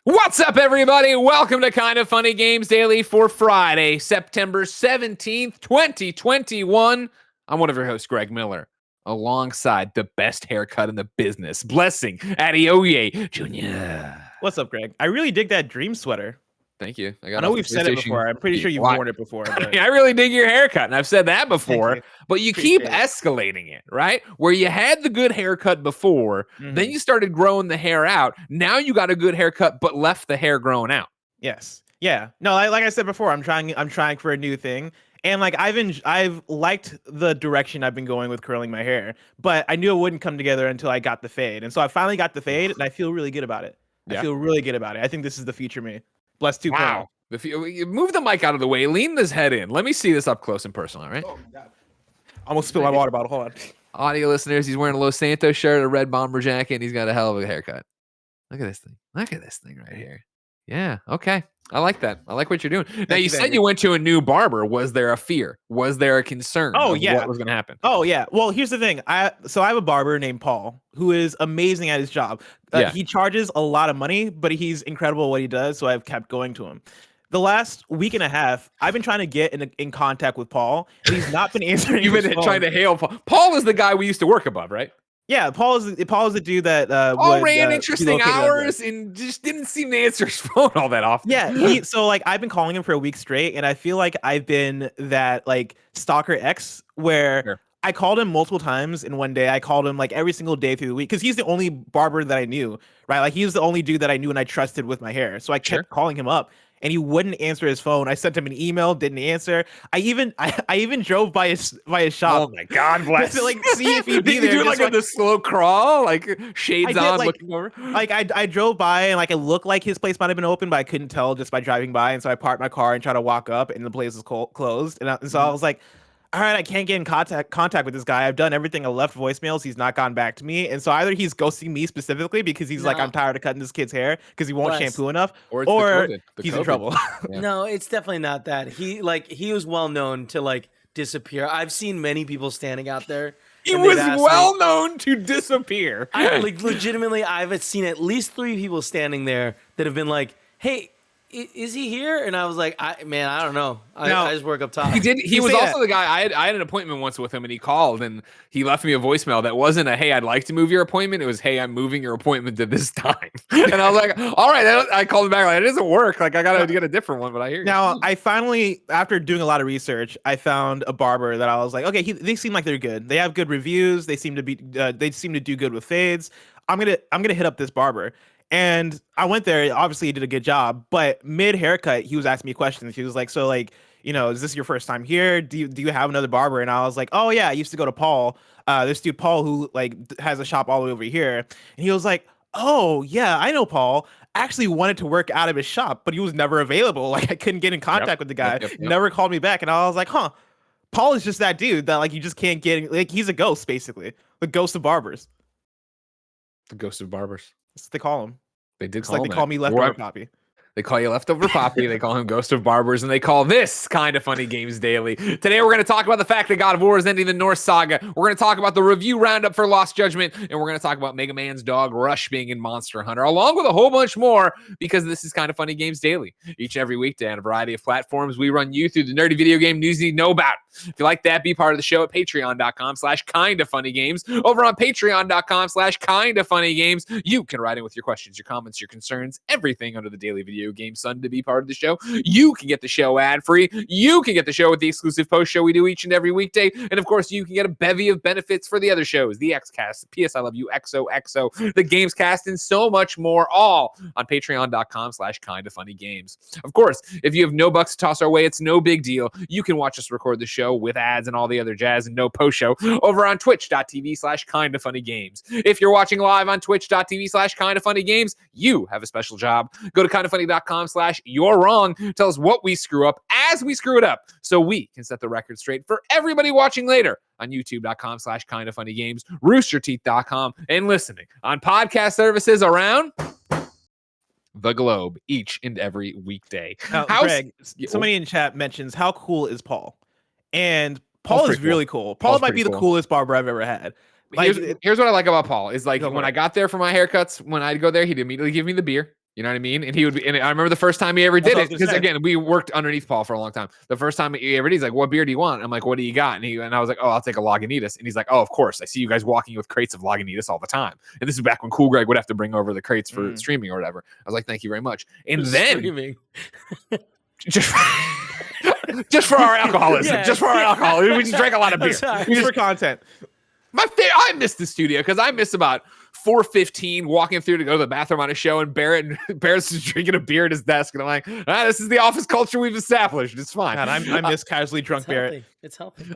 What's up, everybody? Welcome to Kind of Funny Games Daily for Friday, September 17th, 2021. I'm one of your hosts, Greg Miller, alongside the best haircut in the business, Blessing Adeoye Jr. What's up, Greg? I really dig that dream sweater. Thank you. I know we've said it before. I'm pretty sure you've worn it before. But... I really dig your haircut, and I've said that before, but you keep escalating it, right? Where you had the good haircut before, then you started growing the hair out. Now you got a good haircut, but left the hair growing out. Yes. Yeah. No, like I said before, I'm trying for a new thing. And like I've liked the direction I've been going with curling my hair, but I knew it wouldn't come together until I got the fade. And so I finally got the fade, and I feel really good about it. I feel really good about it. I think this is the future me. Bless 2.0. Wow. Move the mic out of the way. Lean this head in. Let me see this up close and personal, all right? Oh, God. I almost spilled my water bottle. Hold on. Audio listeners, he's wearing a Los Santos shirt, a red bomber jacket, and he's got a hell of a haircut. Look at this thing. Look at this thing right here. Yeah, okay. I like that. I like what you're doing. Now, you said you went to a new barber. Was there a fear? Was there a concern? Oh, yeah. What was going to happen? Oh, yeah. Well, here's the thing. I have a barber named Paul who is amazing at his job. He charges a lot of money, but he's incredible at what he does, so I've kept going to him. The last week and a half, I've been trying to get in contact with Paul, and he's not been answering. You've been trying to hail Paul. Paul is the guy we used to work above, right? Yeah, Paul is the dude that ran interesting hours and just didn't seem to answer his phone all that often. Yeah, so like I've been calling him for a week straight, and I feel like I've been that like stalker X where I called him multiple times in one day. I called him like every single day through the week because he's the only barber that I knew, right? Like he's the only dude that I knew and I trusted with my hair. So I kept calling him up, and he wouldn't answer his phone. I sent him an email, didn't answer. I even drove by his shop. Oh my God, bless! To like see if he'd be Did there. you do like the slow crawl, like shades on, looking over? Like I drove by and like it looked like his place might have been open, but I couldn't tell just by driving by. And so I parked my car and tried to walk up, and the place was closed. And so I was like, all right, I can't get in contact with this guy. I've done everything. I left voicemails. He's not gotten back to me. And so either he's ghosting me specifically because he's like, I'm tired of cutting this kid's hair because he won't shampoo enough, or he's in trouble. No, it's definitely not that. He was well known to like disappear. I've seen many people standing out there. He was well known to disappear. Like legitimately, I've seen at least 3 people standing there that have been like, hey, is he here? And I was like, I don't know. I just work up top. He was also the guy. I had an appointment once with him, and he called and he left me a voicemail that wasn't a hey, I'd like to move your appointment. It was hey, I'm moving your appointment to this time. And I was like, all right. I called him back like it doesn't work. Like I gotta get a different one. But I hear you. Now I finally, after doing a lot of research, I found a barber that I was like, okay, they seem like they're good. They have good reviews. They seem to be. They seem to do good with fades. I'm gonna hit up this barber. And I went there. Obviously, he did a good job. But mid haircut, he was asking me questions. He was like, "So, like, is this your first time here? Do you have another barber?" And I was like, "Oh yeah, I used to go to Paul. This dude Paul who like has a shop all the way over here." And he was like, "Oh yeah, I know Paul. I actually wanted to work out of his shop, but he was never available. Like I couldn't get in contact with the guy. Never called me back." And I was like, "Huh." Paul is just that dude that like you just can't get. Like he's a ghost, basically, the ghost of barbers. The ghost of barbers. That's what they call him. They did call they call me leftover Poppy. They call you Leftover Poppy. They call him Ghost of Barbers, and they call this Kind of Funny Games Daily. Today, we're going to talk about the fact that God of War is ending the Norse saga. We're going to talk about the review roundup for Lost Judgment, and we're going to talk about Mega Man's dog Rush being in Monster Hunter, along with a whole bunch more, because this is Kind of Funny Games Daily. Each and every weekday on a variety of platforms, we run you through the nerdy video game news you need to know about. If you like that, be part of the show at patreon.com/kindoffunnygames. Over on patreon.com/kindoffunnygames, you can write in with your questions, your comments, your concerns, everything under the Daily Video Game Sun to be part of the show. You can get the show ad-free. You can get the show with the exclusive post show we do each and every weekday. And of course, you can get a bevy of benefits for the other shows, the Xcast, PS I Love You, XOXO, the Gamescast, and so much more, all on patreon.com/kindoffunnygames. Of course, if you have no bucks to toss our way, it's no big deal. You can watch us record the show with ads and all the other jazz and no post show over on twitch.tv/kindoffunnygames. If you're watching live on twitch.tv/kindoffunnygames, you have a special job. Go to kindoffunny.com/you're wrong. Tell us what we screw up as we screw it up so we can set the record straight for everybody watching later on youtube.com/kindoffunnygames, roosterteeth.com, and listening on podcast services around the globe each and every weekday. Now, Greg, somebody in chat mentions how cool is Paul? And Paul is really cool. Paul might be the coolest barber I've ever had. Like, here's what I like about Paul is like when I got there for my haircuts, when I'd go there, he'd immediately give me the beer. You know what I mean? And he would be, and I remember the first time he ever did what I it, was gonna because say. again, we worked underneath Paul for a long time. The first time he ever did, he's like, "What beer do you want?" I'm like, "What do you got?" And I was like, "Oh, I'll take a Lagunitas." And he's like, "Oh, of course. I see you guys walking with crates of Lagunitas all the time." And this is back when Cool Greg would have to bring over the crates for streaming or whatever. I was like, "Thank you very much." And then Streaming. just just for our alcoholism, Yeah. just for our alcohol, we just drank a lot of beer. sorry. We Just just for content. I miss the studio because I miss about 4:15 walking through to go to the bathroom on a show, and Barrett's just drinking a beer at his desk, and I'm like, this is the office culture we've established. It's fine. God, I miss casually drunk Barrett. It's healthy.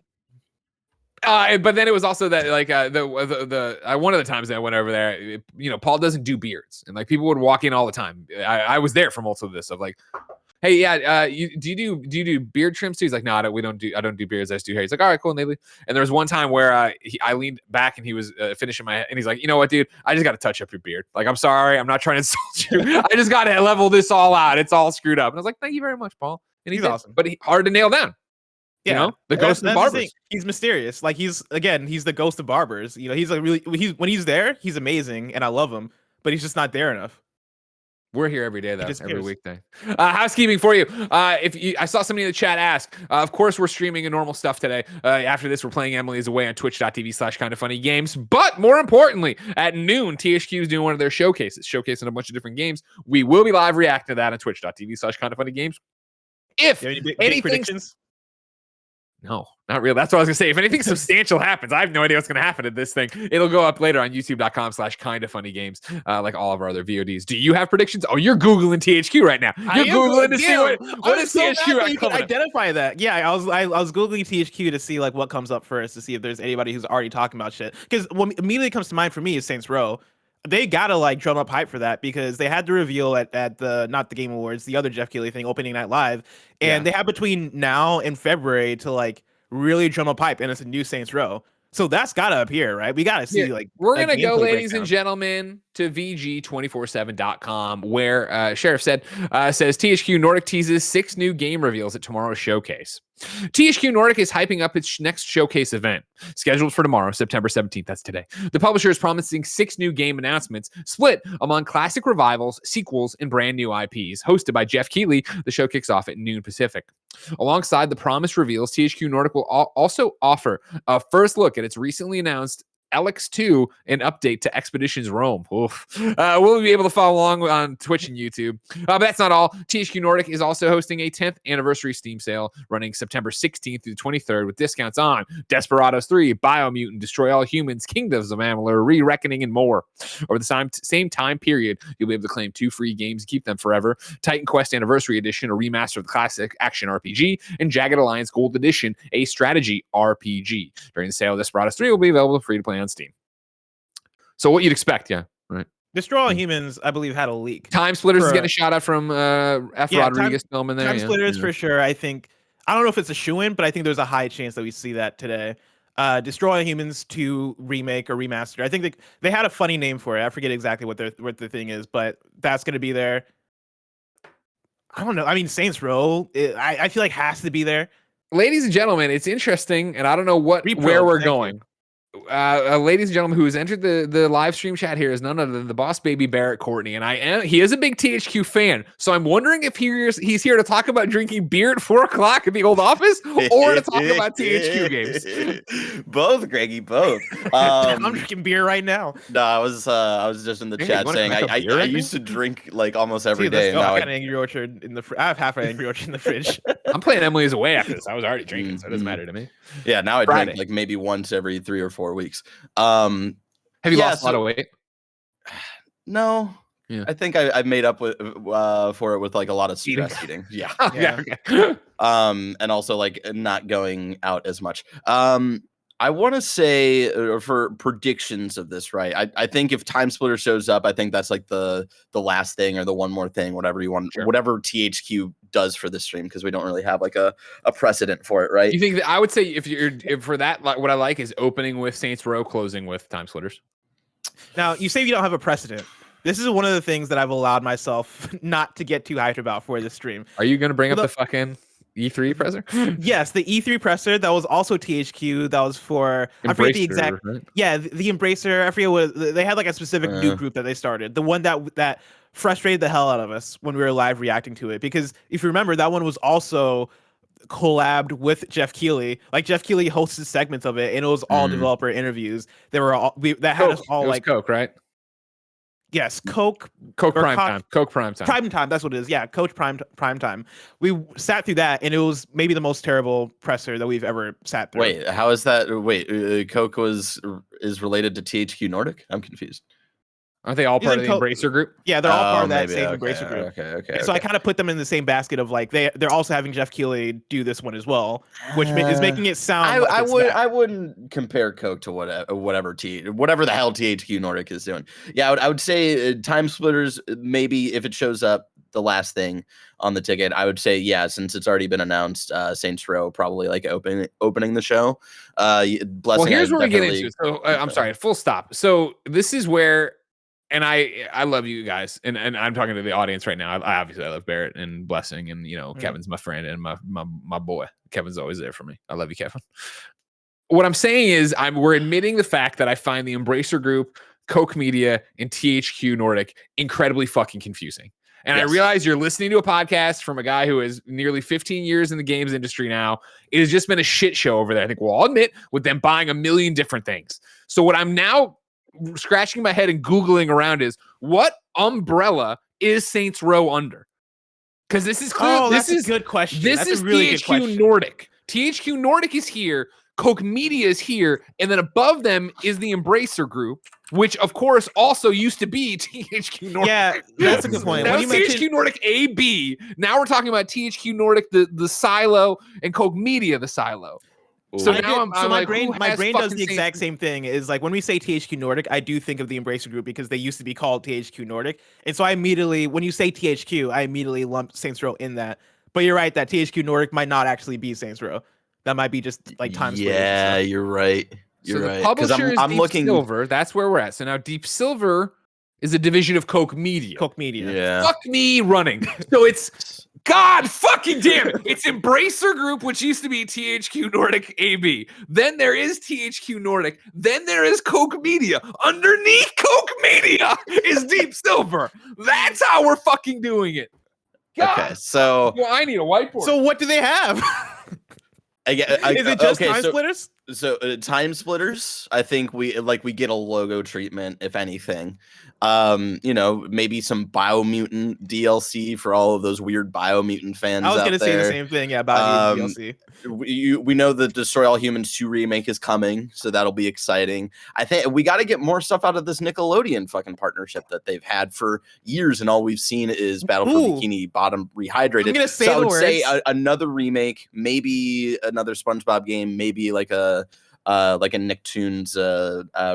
But then it was also that like one of the times that I went over there, Paul doesn't do beards, and like people would walk in all the time. I was there for most of this of like, hey, yeah, do you do beard trims too? He's like, no, I don't do beards. I just do hair. He's like, all right, cool. And there was one time where I leaned back and he was finishing my head, and he's like, you know what, dude, I just got to touch up your beard. Like, I'm sorry, I'm not trying to insult you. I just got to level this all out. It's all screwed up. And I was like, thank you very much, Paul. And he's awesome, but hard to nail down. Yeah, the ghost of barbers. He's mysterious. Like he's the ghost of barbers. He's like when he's there, he's amazing, and I love him. But he's just not there enough. We're here every day, though, every weekday. Housekeeping for you. I saw somebody in the chat ask, of course, we're streaming a normal stuff today. After this, we're playing Emily's Away on twitch.tv/kindoffunnygames. But more importantly, at noon, THQ is doing one of their showcasing a bunch of different games. We will be live reacting to that on twitch.tv/kindoffunnygames. If any predictions? No, not real. That's what I was gonna say. If anything substantial happens, I have no idea what's gonna happen to this thing. It'll go up later on youtube.com/kindoffunnygames, like all of our other VODs. Do you have predictions? Oh, you're Googling THQ right now. You're Googling to see what is THQ. You can identify that. Yeah, I was Googling THQ to see like what comes up first, to see if there's anybody who's already talking about shit. Because what immediately comes to mind for me is Saints Row. They gotta like drum up hype for that, because they had the reveal at the not the Game Awards, the other Jeff Keighley thing, opening night live, and they have between now and February to like really drum up hype, and it's a new Saints Row. So that's gotta appear, right? We gotta see like we're gonna go, ladies and gentlemen, to VG247.com, where Sheriff says THQ Nordic teases 6 new game reveals at tomorrow's showcase. THQ Nordic is hyping up its next showcase event, scheduled for tomorrow, September 17th. That's today. The publisher is promising 6 new game announcements split among classic revivals, sequels, and brand new IPs. Hosted by Jeff Keighley, the show kicks off at noon Pacific. Alongside the promised reveals, THQ Nordic will also offer a first look at its recently announced Alex 2, an update to Expeditions Rome. We'll be able to follow along on Twitch and YouTube. But that's not all. THQ Nordic is also hosting a 10th anniversary Steam sale running September 16th through 23rd with discounts on Desperados 3, Biomutant, Destroy All Humans, Kingdoms of Amalur, Re-Reckoning, and more. Over the same time period, you'll be able to claim 2 free games and keep them forever. Titan Quest Anniversary Edition, a remaster of the classic action RPG, and Jagged Alliance Gold Edition, a strategy RPG. During the sale, Desperados 3 will be available free to play on Steam. So what you'd expect, yeah, right? Destroy All Humans, I believe, had a leak. Time Splitters is getting a shout out from F. Rodriguez film in there. Time Splitters for sure. I don't know if it's a shoo-in, but I think there's a high chance that we see that today. Destroy All Humans 2 remake or remaster. I think they had a funny name for it. I forget exactly what the thing is, but that's going to be there. I don't know. I mean, Saints Row, I feel like has to be there. Ladies and gentlemen, it's interesting, and I don't know where we're going. Ladies and gentlemen, who has entered the live stream chat here is none other than the boss baby Barrett Courtney, and he is a big THQ fan. So I'm wondering if he's here to talk about drinking beer at 4:00 in the old office, or to talk about THQ games. Both, Greggy, both. I'm drinking beer right now. No, I was just in the chat saying I used to drink like almost every day. Now I got an Angry Orchard I have half an Angry Orchard in the fridge. I'm playing Emily's Away after this. I was already drinking, so it doesn't matter to me. Yeah, now I drink like maybe once every 3 or 4 weeks. Have you lost a lot of weight? No. Yeah. I think I made up for it with like a lot of stress eating. Yeah. Okay. And also like not going out as much. I want to say for predictions of this, right? I think if Time Splitter shows up, I think that's like the last thing or the one more thing, whatever you want, whatever THQ does for this stream, because we don't really have like a precedent for it, right? You think that I would say if for that, like, what I like is opening with Saints Row, closing with Time Splitters. Now you say you don't have a precedent. This is one of the things that I've allowed myself not to get too hyped about for this stream. Are you going to bring up the fucking E3 presser? Yes, the E3 presser that was also THQ. That was for Embracer, I forget the exact. right? Yeah, the Embracer. I forget what they had like a specific new group that they started. The one that frustrated the hell out of us when we were live reacting to it, because if you remember, that one was also collabed with Jeff Keighley. Like Jeff Keighley hosted segments of it, and it was all developer interviews. They were all that had Coke. us all It was like Coke, right? Yes, Coke Prime Time. Coke Prime Time. Prime Time, that's what it is. Yeah, Coach Prime Time. We sat through that, and it was maybe the most terrible presser that we've ever sat through. Wait, how is that? Wait, Coke is related to THQ Nordic? I'm confused. Aren't they all part of the Coke- Embracer group? Yeah, they're all part of that maybe, same okay, Embracer group. Okay. So I kind of put them in the same basket of like they're also having Jeff Keighley do this one as well, which is making it sound. I wouldn't compare Coke to whatever the hell THQ Nordic is doing. Yeah, I would say Time Splitters, maybe if it shows up the last thing on the ticket, I would say since it's already been announced, Saints Row probably like opening the show. Blessing. Well, here's where we get into it. So I'm sorry, full stop. So this is where. And I love you guys, and I'm talking to the audience right now. I obviously love Barrett and Blessing, and Kevin's my friend and my boy. Kevin's always there for me. I love you, Kevin. What I'm saying is we're admitting the fact that I find the Embracer Group, Koch Media, and THQ Nordic incredibly fucking confusing. And I realize you're listening to a podcast from a guy who is nearly 15 years in the games industry now. It has just been a shit show over there. I think we'll all admit, with them buying a million different things. So what I'm now scratching my head and Googling around is, what umbrella is Saints Row under? Because this is clear. Oh, that's a good question. This is really THQ Nordic. THQ Nordic is here. Koch Media is here. And then above them is the Embracer Group, which of course also used to be THQ Nordic. Yeah, that's a good point. Now THQ Nordic AB. Now we're talking about THQ Nordic, the silo, and Koch Media, the silo. So now my brain does the exact same thing. Is like when we say THQ Nordic, I do think of the Embracer Group because they used to be called THQ Nordic, and so I immediately, when you say THQ, I immediately lump Saints Row in that. But you're right that THQ Nordic might not actually be Saints Row. That might be just like Time Splitters. Yeah, you're right. You're right. The publisher is Deep Silver. That's where we're at. So now Deep Silver is a division of Koch Media. Koch Media. Yeah. Fuck me running. So it's. God fucking damn it. It's Embracer Group, which used to be THQ Nordic AB. Then there is THQ Nordic. Then there is Koch Media. Underneath Koch Media is Deep Silver. That's how we're fucking doing it. God. Okay, so I need a whiteboard. So what do they have? Is it just Time Splitters? So Time Splitters, I think we get a logo treatment, if anything. Maybe some Biomutant DLC for all of those weird Biomutant fans. I was gonna say the same thing. Yeah, Biomutant DLC. We know the Destroy All Humans 2 remake is coming, so that'll be exciting. I think we got to get more stuff out of this Nickelodeon fucking partnership that they've had for years, and all we've seen is Battle for Bikini Bottom rehydrated. I'm gonna say I would say another remake, maybe another SpongeBob game, maybe like a Nicktoons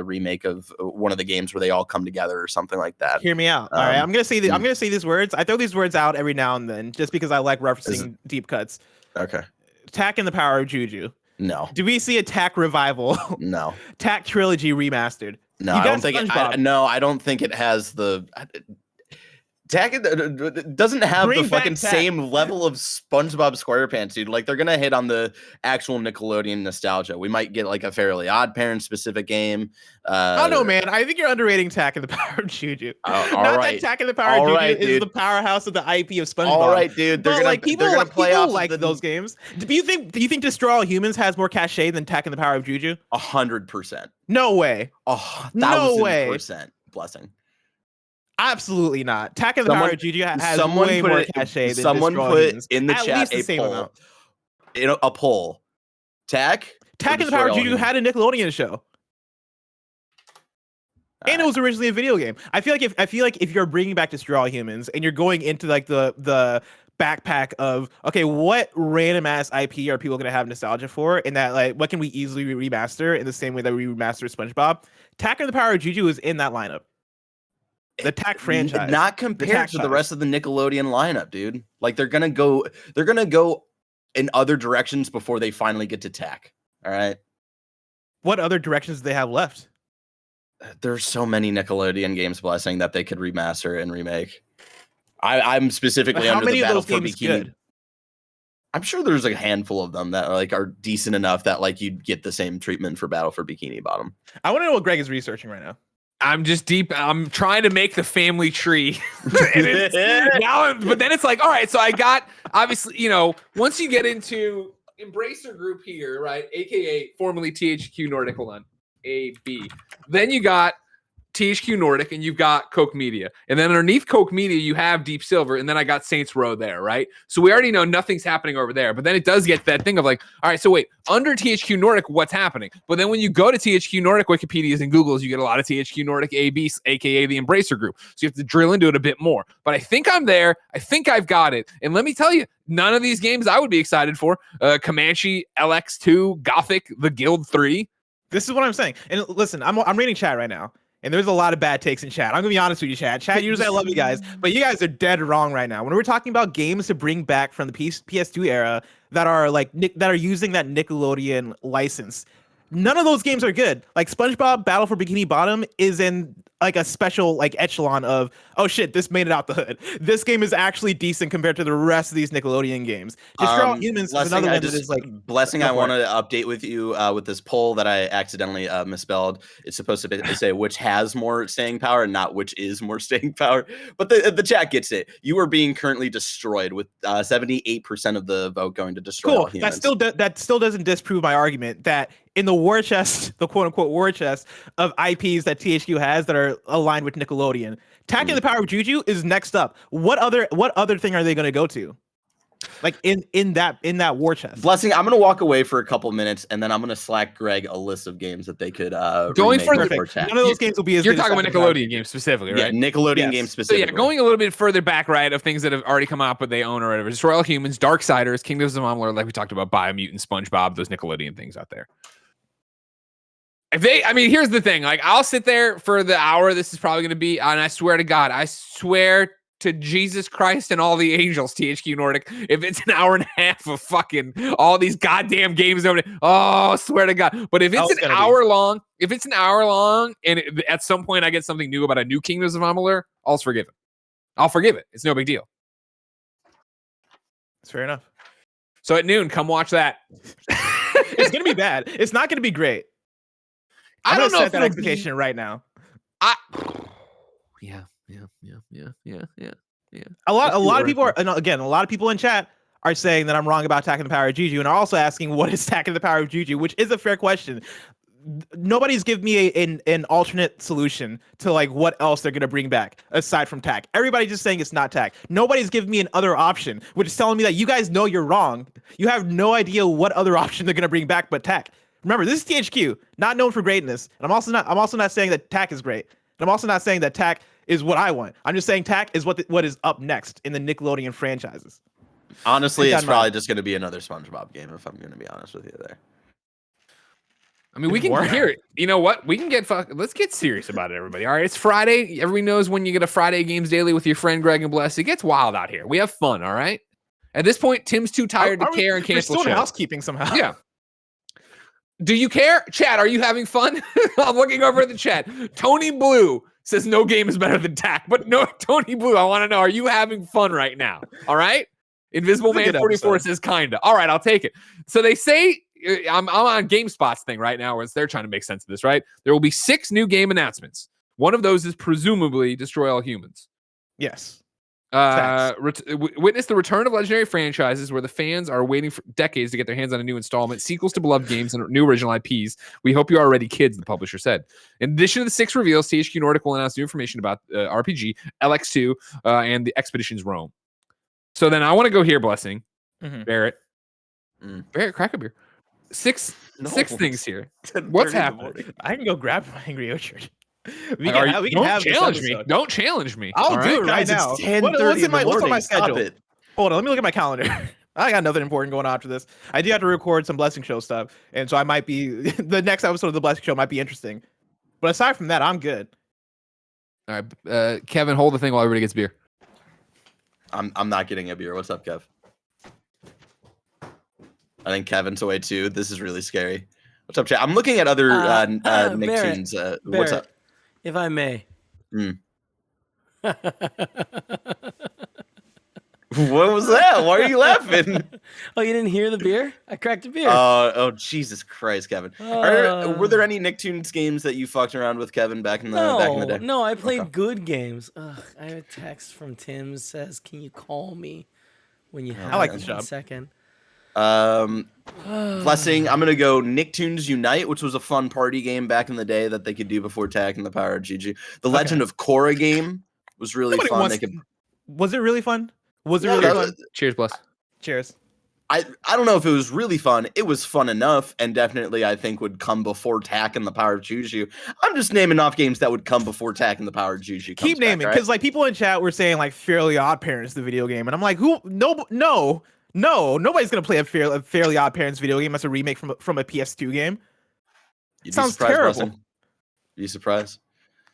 remake of one of the games where they all come together or something like that. Hear me out. All right, I'm gonna say I'm gonna say these words. I throw these words out every now and then just because I like referencing deep cuts. Okay. Tak and the Power of Juju. No. Do we see a Tak revival? No. Tak trilogy remastered. No, I don't think I don't think it has the. Tak doesn't have the fucking same level of SpongeBob SquarePants, dude. Like, they're gonna hit on the actual Nickelodeon nostalgia. We might get like a Fairly Odd Parents specific game. I don't know, man. I think you're underrating Tak and the Power of Juju. That Tak and the Power of Juju is the powerhouse of the IP of SpongeBob. All right, dude. People like those games. Do you think Destroy All Humans has more cachet than Tak and the Power of Juju? 100%. No way. 1,000%. Blessing. Absolutely not. Tak and the Power of Juju has way more cachet than someone put in the chat a poll. Tak and the Power of Juju had a Nickelodeon show. And it was originally a video game. I feel like if you're bringing back Destroy All Humans and you're going into like the backpack of, okay, what random ass IP are people going to have nostalgia for, and that like what can we easily remaster in the same way that we remastered SpongeBob? Tak and the Power of Juju is in that lineup. The Tak franchise, not compared to the rest of the Nickelodeon lineup, dude. Like they're gonna go in other directions before they finally get to Tak. All right. What other directions do they have left? There's so many Nickelodeon games, Blessing, that they could remaster and remake. I'm specifically under the Battle for Bikini. Good? I'm sure there's a handful of them that like are decent enough that like you'd get the same treatment for Battle for Bikini Bottom. I want to know what Greg is researching right now. I'm just deep. I'm trying to make the family tree. But then it's like, all right, so I got, obviously, once you get into Embracer Group here, right, aka formerly THQ Nordic, hold on, AB. Then you got THQ Nordic, and you've got Koch Media. And then underneath Koch Media, you have Deep Silver, and then I got Saints Row there, right? So we already know nothing's happening over there. But then it does get that thing of like, all right, so wait, under THQ Nordic, what's happening? But then when you go to THQ Nordic Wikipedias and Googles, you get a lot of THQ Nordic AB, aka the Embracer Group. So you have to drill into it a bit more. But I think I'm there. I think I've got it. And let me tell you, none of these games I would be excited for. Comanche, LX2, Gothic, The Guild 3. This is what I'm saying. And listen, I'm reading chat right now. And there's a lot of bad takes in chat. I'm gonna be honest with you, chat. Chat, usually I love you guys, but you guys are dead wrong right now. When we're talking about games to bring back from the PS2 era that are that are using that Nickelodeon license, none of those games are good. Like SpongeBob Battle for Bikini Bottom is in like a special like echelon of, oh shit, this made it out the hood. This game is actually decent compared to the rest of these Nickelodeon games. Destroy All Humans is another one that is like Blessing. I want to update with you with this poll that I accidentally misspelled. It's supposed to say which has more staying power and not which is more staying power. But the chat gets it. You are being currently destroyed with 78% of the vote going to Destroy All Humans. That still doesn't disprove my argument that in the war chest, the quote unquote war chest of IPs that THQ has that are aligned with Nickelodeon, Tack and the Power of Juju is next up. What other thing are they going to go to? Like in that war chest. Blessing, I'm going to walk away for a couple minutes and then I'm going to slack Greg a list of games that they could going for none of those games will be as You're good talking as about Nickelodeon games specifically, right? Yeah, Nickelodeon games specifically. So yeah, going a little bit further back, right, of things that have already come out but they own or whatever. Destroy All Humans, Darksiders, Kingdoms of Amalur, like we talked about, Biomutant, SpongeBob, those Nickelodeon things out there. Here's the thing. Like, I'll sit there for the hour this is probably going to be, and I swear to God, I swear to Jesus Christ and all the angels, THQ Nordic, if it's an hour and a half of fucking all these goddamn games over there, oh, I swear to God. But if it's an hour long, and at some point I get something new about a new Kingdoms of Amalur, I'll forgive it. I'll forgive it. It's no big deal. It's fair enough. So at noon, come watch that. It's going to be bad. It's not going to be great. I don't know if that expectation right now. Yeah. A lot of people are, and again, a lot of people in chat are saying that I'm wrong about Attack of the Power of Juju, and are also asking what is Attack of the Power of Juju, which is a fair question. Nobody's given me an alternate solution to like what else they're gonna bring back aside from Tack. Everybody's just saying it's not Tack. Nobody's given me an other option, which is telling me that you guys know you're wrong. You have no idea what other option they're gonna bring back but Tack. Remember, this is THQ, not known for greatness, and I'm also not saying that Tack is great. And I'm also not saying that Tack is what I want. I'm just saying Tack is what is up next in the Nickelodeon franchises. Honestly, it's probably just going to be another SpongeBob game, if I'm going to be honest with you there. I mean, we can hear it. You know what? We can let's get serious about it, everybody. All right, it's Friday. Everybody knows when you get a Friday Games Daily with your friend Greg and Bless, it gets wild out here. We have fun, all right? At this point, Tim's too tired to care and cancel We're still shows. housekeeping somehow. Yeah. Do you care? Chat, are you having fun? I'm looking over at the chat. Tony Blue says no game is better than Tack. But no, Tony Blue, I want to know, are you having fun right now? All right? Invisible Man 44 says kinda. All right, I'll take it. So they say, I'm on GameSpot's thing right now, where they're trying to make sense of this, right? There will be 6 new game announcements. One of those is presumably Destroy All Humans. Yes. Witness the return of legendary franchises where the fans are waiting for decades to get their hands on a new installment, sequels to beloved games, and new original IPs. We hope you are ready, kids, the publisher said. In addition to the 6 reveals, THQ Nordic will announce new information about RPG, LX2, and the Expeditions Rome. So then I want to go here, Blessing. Barrett. Barrett, crack a beer. 6 things here. What's happening? I can go grab my Angry Orchard. Don't challenge me. Don't challenge me. I'll do it right now. What's on my schedule? Hold on, let me look at my calendar. I got nothing important going on after this. I do have to record some Blessing Show stuff, and so I might be the next episode of the Blessing Show might be interesting. But aside from that, I'm good. All right, Kevin, hold the thing while everybody gets beer. I'm not getting a beer. What's up, Kev? I think Kevin's away too. This is really scary. What's up, chat? I'm looking at other Nicktoons. What's up? If I may. I What was that? Why are you laughing? Oh, you didn't hear the beer? I cracked a beer. Oh, Jesus Christ, Kevin. Were there any Nicktoons games that you fucked around with, Kevin, back in the day? No, I played good games. Ugh, I have a text from Tim says, "Can you call me when you have I like one this job. second?" Blessing. I'm gonna go Nicktoons Unite, which was a fun party game back in the day that they could do before TAC and the Power of GG. The Legend of Korra game was really Nobody fun. wants- Was it really fun? Was it Yeah, really that fun? was- Cheers, Bless. Cheers. I don't know if it was really fun. It was fun enough, and definitely I think would come before TAC and the Power of Juju. I'm just naming off games that would come before TAC and the Power of Juju. Keep naming, because like people in chat were saying like Fairly Odd Parents, the video game, and I'm like, who? No, nobody's gonna play a Fairly Odd Parents video game as a remake from a PS2 game. Sounds terrible. Are you surprised?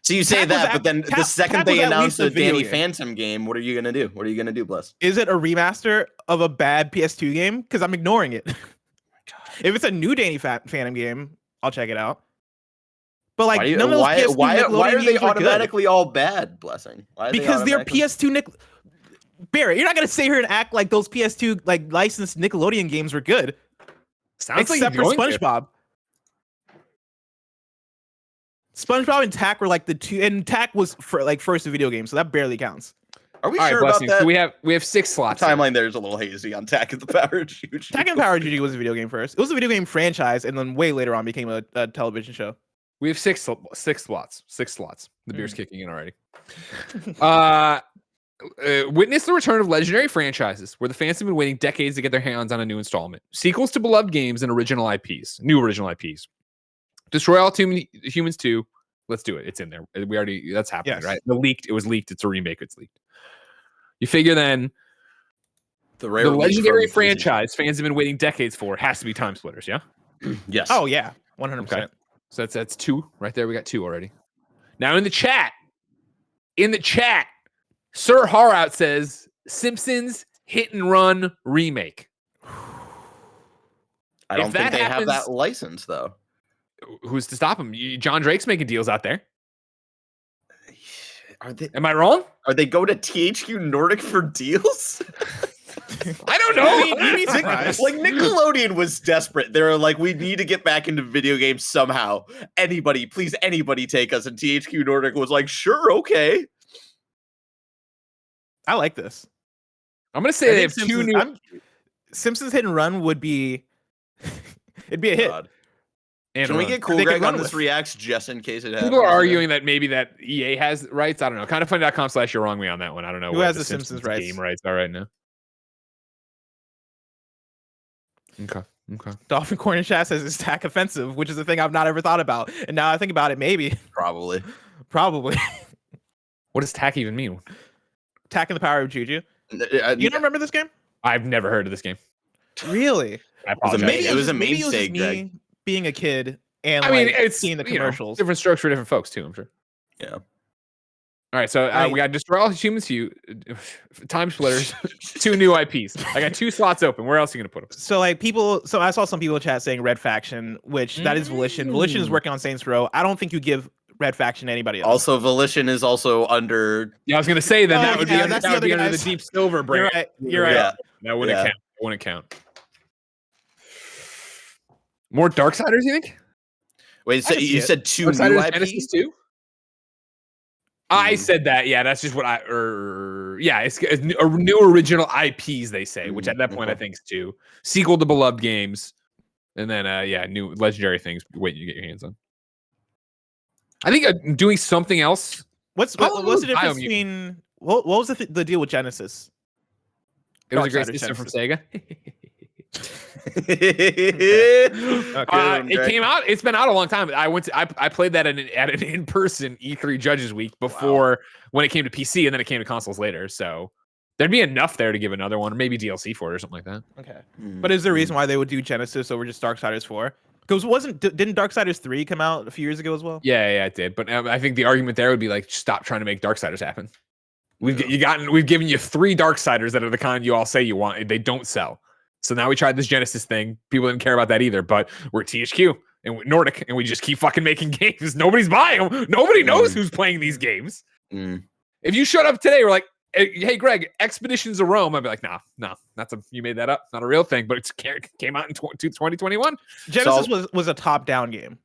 So you say TAC was that, but then the second TAC they was at announced least a the video Danny game. Phantom game, what are you gonna do? What are you gonna do, Bless? Is it a remaster of a bad PS2 game? Because I'm ignoring it. If it's a new Danny Phantom game, I'll check it out. But like, none of those PS2 why Nickelodeon are they games were good. automatically all bad, Blessing? Why are they Because they're automatically- PS2 Barrett, you're not gonna sit here and act like those PS2 like licensed Nickelodeon games were good. Sounds like Except for you're going there. SpongeBob. SpongeBob and TAC were like the two, and TAC was for like first video game, so that barely counts. Are we All right, sure about Blessing. that? So we have 6 slots. here. Timeline there is a little hazy on TAC and the Power of Juju. TAC and Power GG was a video game first. It was a video game franchise, and then way later on became a television show. We have 6 slots. 6 slots. The beer's kicking in already. Witness the return of legendary franchises where the fans have been waiting decades to get their hands on a new installment. Sequels to beloved games and original IPs. New original IPs. Destroy All Humans 2. Let's do it. It's in there. That's happening, Yes. right? It was leaked. It's a remake. It's leaked. You figure then The the legendary franchise fans have been waiting decades for has to be Time Splitters, yeah? Yes. Oh yeah, 100%. Okay. So that's 2 right there. We got 2 already. Now in the chat, Sir Harout says Simpsons Hit and Run remake. I don't if think that they have happens- that license though. Who's to stop him? John Drake's making deals out there. Am I wrong? Are they go to THQ Nordic for deals? I don't know. You'd be surprised. Like Nickelodeon was desperate. They were like, we need to get back into video games somehow. Anybody take us. And THQ Nordic was like, sure, okay. I like this. I'm gonna say they have 2 new. Simpsons Hit and Run would be it'd be a hit. God. And Can we run. get Cool They could Greg run on this with. reacts just in case it happens? People are arguing that maybe that EA has rights. I don't know. Kindoffunny.com/you're wrong me on that one. I don't know Who what has the Simpsons rights? game rights are right now. Okay. Dolphin Corner Chat says it's TAC offensive, which is a thing I've not ever thought about. And now I think about it, maybe. Probably. What does TAC even mean? TAC and the Power of Juju. You don't remember this game? I've never heard of this game. Really? I apologize. It was a maybe it was mainstay, just Greg. me being a kid and I mean, like, it's seeing the you know, commercials. different strokes for different folks too. I'm sure. Yeah. All right, so we got Destroy All Humans, Time Splitters, 2 new IPs. I got 2 slots open. Where else are you gonna put them? So I saw some people in chat saying Red Faction, which that is Volition. Volition is working on Saints Row. I don't think you give Red Faction to anybody else. Also, Volition is also under. Yeah, I was gonna say that. Oh, That would yeah, be that's under, the that would other be under the guys. Deep Silver brand. You're right. Yeah. That wouldn't Yeah. count. Wouldn't count. More Darksiders, you think? Wait, so can see you it. said 2 new Darksiders Genesis IPs? 2? I said that. Yeah, that's just what it's a new original IPs, they say, which at that point I think is 2. Sequel to beloved games. And then, new legendary things waiting to get your hands on. I think doing something else. What's the difference between what was the deal with Genesis? It was a great Darksiders system from Genesis. Sega. Okay, It came out. It's been out a long time. I played that at an in-person E3 Judges Week before when it came to PC, and then it came to consoles later. So there'd be enough there to give another one, or maybe DLC for it or something like that. Okay, but is there a reason why they would do Genesis over just Darksiders 4? Because didn't Darksiders 3 come out a few years ago as well? Yeah, it did. But I think the argument there would be like, stop trying to make Darksiders happen. We've given you 3 Darksiders that are the kind you all say you want. They don't sell. So now we tried this Genesis thing. People didn't care about that either. But we're THQ and Nordic, and we just keep fucking making games. Nobody's buying them. Nobody knows who's playing these games. If you showed up today, we're like, hey, Greg, Expeditions of Rome. I'd be like, nah, you made that up. Not a real thing, but it came out in 2021. Genesis was a top-down game.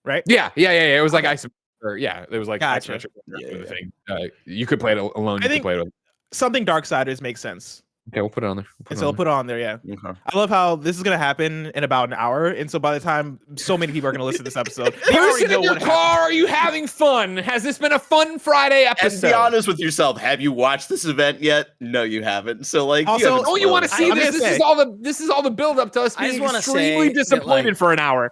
Right? Yeah. It was like it was like Gotcha. isometric thing. You could play it alone. I think something Darksiders makes sense. Okay, we'll put it on there. We'll put it on there, yeah. Okay. I love how this is going to happen in about an hour, and so by the time so many people are going to listen to this episode, they already Person know in your what car, happened. are you having fun? Has this been a fun Friday episode? And be honest with yourself. Have you watched this event yet? No, you haven't. So like, Also, you want to see I'm this? gonna This is all the build up to us I just being wanna extremely say that, disappointed for an hour.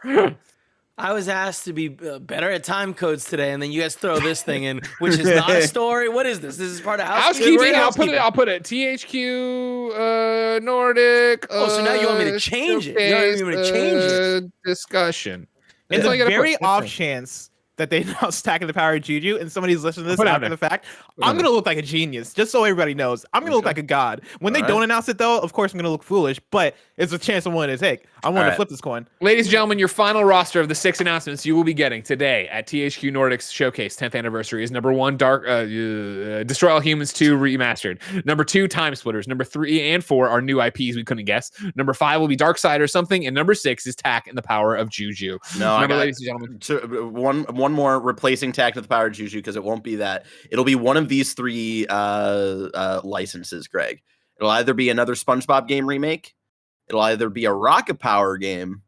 I was asked to be better at time codes today, and then you guys throw this thing in, which is not a story. What is this? This is part of housekeeping. I'll put it. THQ Nordic. So now you want me to change it? You want me to change it? Discussion. In the very off chance that they now Stacking the Power of Juju and somebody's listening to this after the fact, I'm going to look like a genius, just so everybody knows. I'm going to look like a god. When they don't announce it, though, of course, I'm going to look foolish, but it's a chance I'm willing to take. I want to flip this coin. Ladies and gentlemen, your final roster of the 6 announcements you will be getting today at THQ Nordic's Showcase 10th anniversary is number 1, Destroy All Humans 2 Remastered. Number 2, Time Splitters. Number 3 and 4 are new IPs we couldn't guess. Number 5 will be Darksiders something, and number 6 is Tak and the Power of Juju. No, remember, ladies and gentlemen, one more replacing Tak with the Power of Juju, because it won't be that. It'll be one of these 3 licenses, Greg. It'll either be another SpongeBob game remake, it'll either be a Rocket Power game,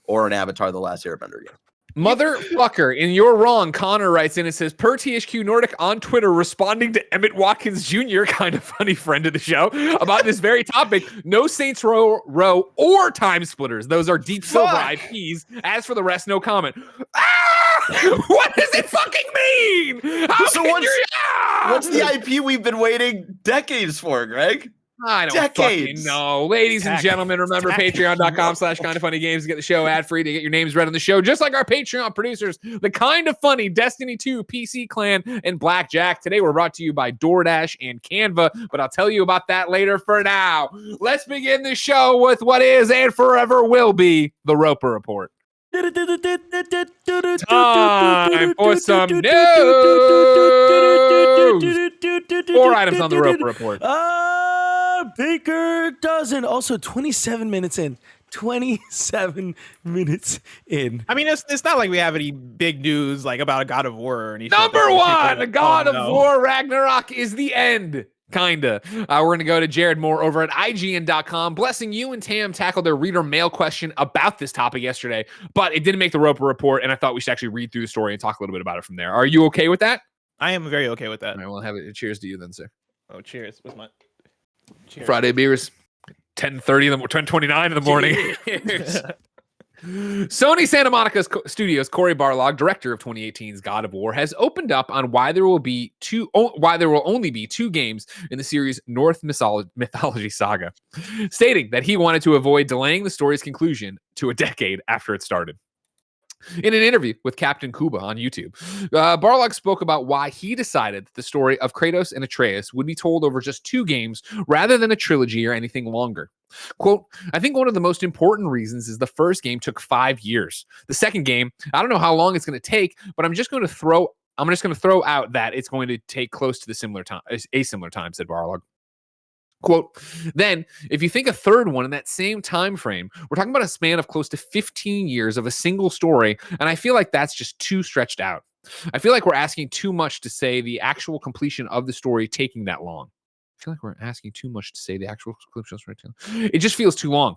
or an Avatar: The Last Airbender game. Motherfucker, and you're wrong. Connor writes in and says, per THQ Nordic on Twitter, responding to Emmett Watkins Jr., kind of funny friend of the show, about this very topic, no Saints Row or Time Splitters. Those are Deep Silver IPs. As for the rest, no comment. What does it fucking mean? What's the IP we've been waiting decades for, Greg? I don't fucking know. Ladies and gentlemen, remember patreon.com/kindoffunnygames to get the show ad-free, to get your names read on the show, just like our Patreon producers, the Kind of Funny, Destiny 2, PC Clan, and Blackjack. Today, we're brought to you by DoorDash and Canva, but I'll tell you about that later. For now, let's begin the show with what is and forever will be the Roper Report. Time for some news. 4 items on the Roper Report. Baker doesn't. Also, 27 minutes in. 27 minutes in. I mean, it's not like we have any big news like about a God of War or anything. Number 1, the God of War Ragnarok is the end. Kinda. We're going to go to Jared Moore over at IGN.com. Blessing, you and Tam tackled their reader mail question about this topic yesterday, but it didn't make the Roper Report, and I thought we should actually read through the story and talk a little bit about it from there. Are you okay with that? I am very okay with that. All right, we'll have it. Cheers to you then, sir. Oh, cheers. What's my cheers. Friday beers, 10:29 in the morning. Sony Santa Monica Studios' Cory Barlog, director of 2018's God of War, has opened up on why there will only be 2 games in the series' Norse mythology saga, stating that he wanted to avoid delaying the story's conclusion to a decade after it started. In an interview with Captain Kuba on YouTube, Barlog spoke about why he decided that the story of Kratos and Atreus would be told over just 2 games rather than a trilogy or anything longer. Quote, I think one of the most important reasons is the first game took 5 years. The second game, I don't know how long it's going to take, but I'm just going to throw out that it's going to take close to a similar time, said Barlog. Quote, then, if you think a third one in that same time frame, we're talking about a span of close to 15 years of a single story, and I feel like that's just too stretched out. I feel like we're asking too much to say the actual completion of the story taking that long. I feel like we're asking too much to say the actual completion of the story. It just feels too long.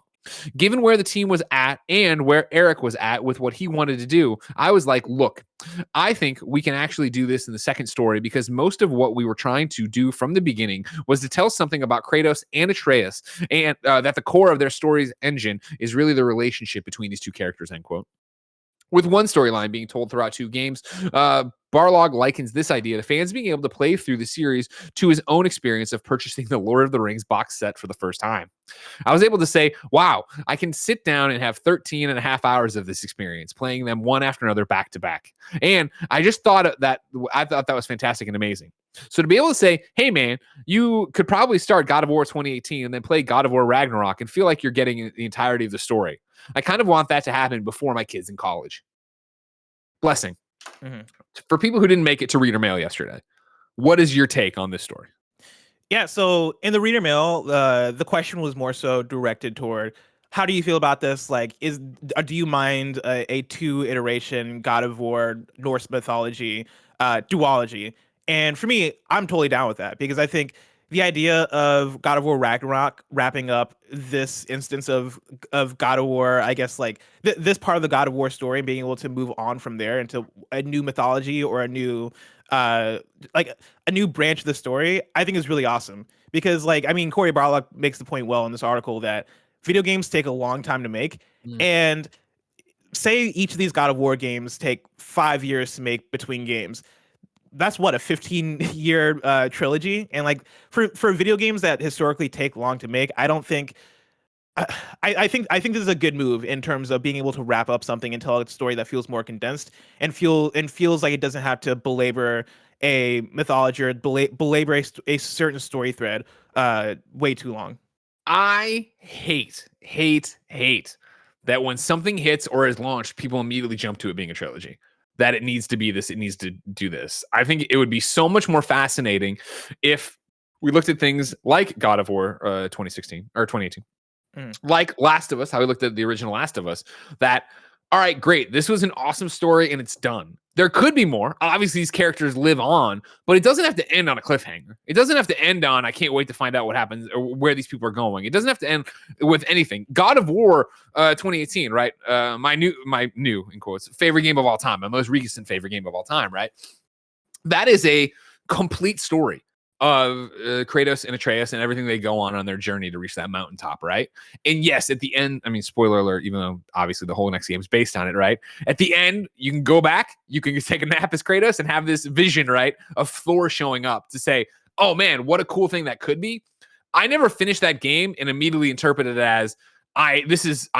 Given where the team was at and where Eric was at with what he wanted to do, I was like, look, I think we can actually do this in the second story, because most of what we were trying to do from the beginning was to tell something about Kratos and Atreus, and that the core of their story's engine is really the relationship between these 2 characters, end quote. With one storyline being told throughout 2 games, Barlog likens this idea to fans being able to play through the series to his own experience of purchasing the Lord of the Rings box set for the first time. I was able to say, wow, I can sit down and have 13 and a half hours of this experience, playing them one after another back to back. And I thought that was fantastic and amazing. So to be able to say, hey man, you could probably start God of War 2018 and then play God of War Ragnarok and feel like you're getting the entirety of the story. I kind of want that to happen before my kids in college. Blessing. Mm-hmm. For people who didn't make it to reader mail yesterday, What is your take on this story? Yeah, so in the reader mail, the question was more so directed toward how do you feel about this? Like, do you mind a two iteration God of War Norse mythology duology? And for me, I'm totally down with that because I think the idea of God of War Ragnarok wrapping up this instance of God of War, I guess like this part of the God of War story, and being able to move on from there into a new mythology or a new uh like a new branch of the story, I think is really awesome because like I mean Corey Barlock makes the point well in this article that video games take a long time to make, and say each of these God of War games take 5 years to make between games. That's what, a 15-year trilogy, and like for video games that historically take long to make, I don't think I think this is a good move in terms of being able to wrap up something and tell a story that feels more condensed and feels like it doesn't have to belabor a mythology or belabor a certain story thread way too long. I hate that when something hits or is launched, people immediately jump to it being a trilogy. That it needs to be this, it needs to do this. I think it would be so much more fascinating if we looked at things like God of War 2016 or 2018. Like Last of Us, how we looked at the original Last of Us, that, all right, great. This was an awesome story and it's done. There could be more. Obviously, these characters live on, but it doesn't have to end on a cliffhanger. It doesn't have to end on, I can't wait to find out what happens or where these people are going. It doesn't have to end with anything. God of War 2018, right? My new, in quotes, favorite game of all time, my most recent favorite game of all time, right? That is a complete story of Kratos and Atreus and everything they go on their journey to reach that mountaintop, right? And yes, at the end, I mean, spoiler alert, even though obviously the whole next game is based on it, right? At the end, you can go back, you can take a nap as Kratos and have this vision, right, of Thor showing up to say, oh man, what a cool thing that could be. I never finished that game and immediately interpreted it as, I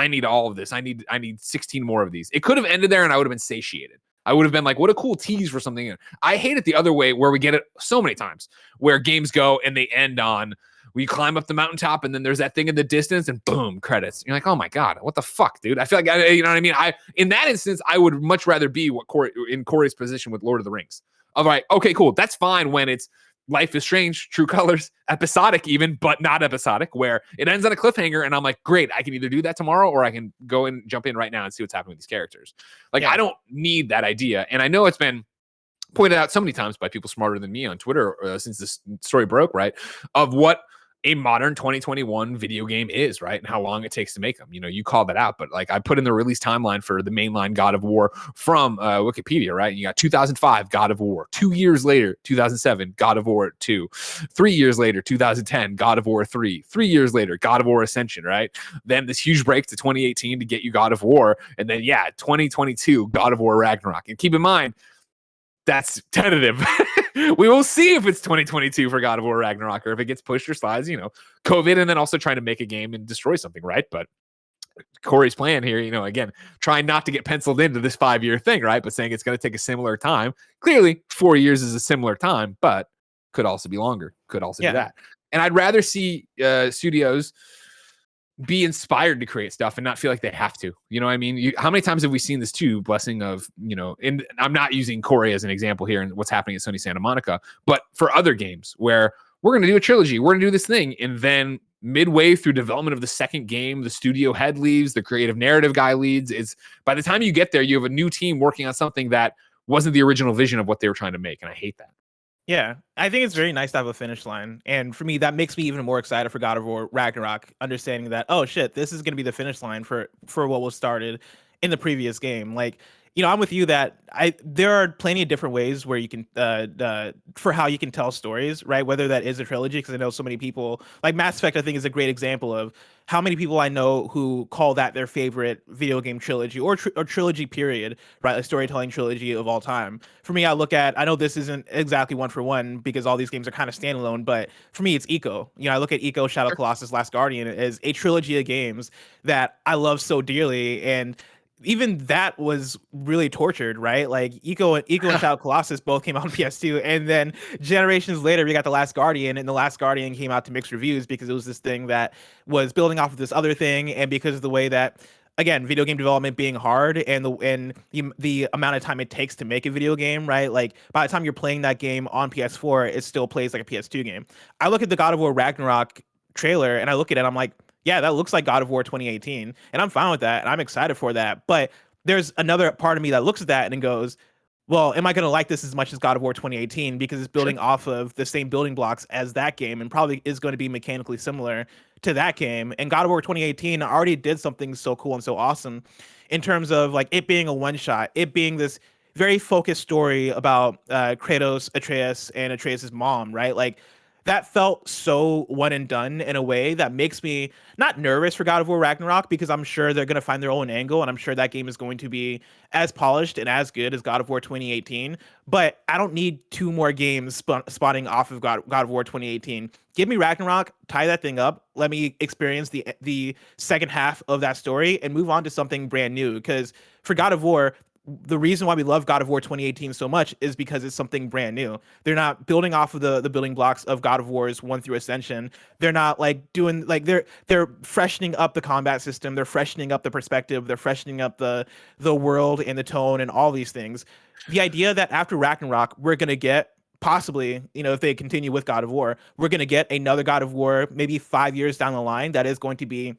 need all of this. I need 16 more of these. It could have ended there and I would have been satiated. I would have been like, what a cool tease for something. I hate it the other way where we get it so many times where games go and they end on, we climb up the mountaintop and then there's that thing in the distance and boom, credits. You're like, oh my God, what the fuck, dude? I feel like, you know what I mean? In that instance, I would much rather be in Corey's position with Lord of the Rings. Of like, okay, cool. That's fine when it's Life is Strange, True Colors, episodic even, but not episodic, where it ends on a cliffhanger and I'm like, great, I can either do that tomorrow or I can go and jump in right now and see what's happening with these characters. Like, yeah. I don't need that idea. And I know it's been pointed out so many times by people smarter than me on Twitter since this story broke, right, of what a modern 2021 video game is, right? And how long it takes to make them. You know, you called that out, but like I put in the release timeline for the mainline God of War from Wikipedia, right? You got 2005 God of War, 2 years later, 2007 God of War 2, 3 years later, 2010 God of War 3, 3 years later God of War Ascension, right? Then this huge break to 2018 to get you God of War, and then 2022 God of War Ragnarok. And keep in mind, that's tentative. We will see if it's 2022 for God of War Ragnarok or if it gets pushed or slides, COVID, and then also trying to make a game and destroy something, right? But Corey's plan here, again, trying not to get penciled into this 5-year thing, right? But saying it's going to take a similar time. Clearly, 4 years is a similar time, but could also be longer. Could also do that. And I'd rather see studios be inspired to create stuff and not feel like they have to. You know what I mean? How many times have we seen this too? Blessing of, and I'm not using Corey as an example here and what's happening at Sony Santa Monica, but for other games where we're going to do a trilogy, we're going to do this thing. And then midway through development of the second game, the studio head leaves, the creative narrative guy leads. It's by the time you get there, you have a new team working on something that wasn't the original vision of what they were trying to make. And I hate that. Yeah, I think it's very nice to have a finish line. And for me, that makes me even more excited for God of War Ragnarok, understanding that, oh shit, this is going to be the finish line for what was started in the previous game. Like, I'm with you that there are plenty of different ways where you can for how you can tell stories, right? Whether that is a trilogy, because I know so many people, like Mass Effect, I think is a great example of how many people I know who call that their favorite video game trilogy or trilogy period, right? A storytelling trilogy of all time. For me, I know this isn't exactly one for one because all these games are kind of standalone, but for me, it's Ico. I look at Ico, Shadow Colossus, Last Guardian as a trilogy of games that I love so dearly, and even that was really tortured, right? Like Ico and Shadow Colossus both came out on PS2, and then generations later we got The Last Guardian, and The Last Guardian came out to mixed reviews because it was this thing that was building off of this other thing, and because of the way that again, video game development being hard and the amount of time it takes to make a video game, right? Like by the time you're playing that game on PS4, it still plays like a PS2 game. I look at the God of War Ragnarok trailer and I look at it, I'm like, yeah, that looks like God of War 2018, and I'm fine with that, and I'm excited for that. But there's another part of me that looks at that and goes, well, am I going to like this as much as God of War 2018 because it's building off of the same building blocks as that game and probably is going to be mechanically similar to that game. And God of War 2018 already did something so cool and so awesome in terms of like it being a one shot, it being this very focused story about Kratos, Atreus, and Atreus's mom, right? Like that felt so one and done in a way that makes me not nervous for God of War Ragnarok because I'm sure they're going to find their own angle and I'm sure that game is going to be as polished and as good as God of War 2018. But I don't need two more games spawning off of God of War 2018. Give me Ragnarok, tie that thing up, let me experience the second half of that story and move on to something brand new. Because for God of War, the reason why we love God of War 2018 so much is because it's something brand new. They're not building off of the building blocks of God of War's 1 through Ascension. They're not like doing like they're freshening up the combat system. They're freshening up the perspective. They're freshening up the world and the tone and all these things. The idea that after Ragnarok we're gonna get possibly, if they continue with God of War, we're gonna get another God of War maybe 5 years down the line that is going to be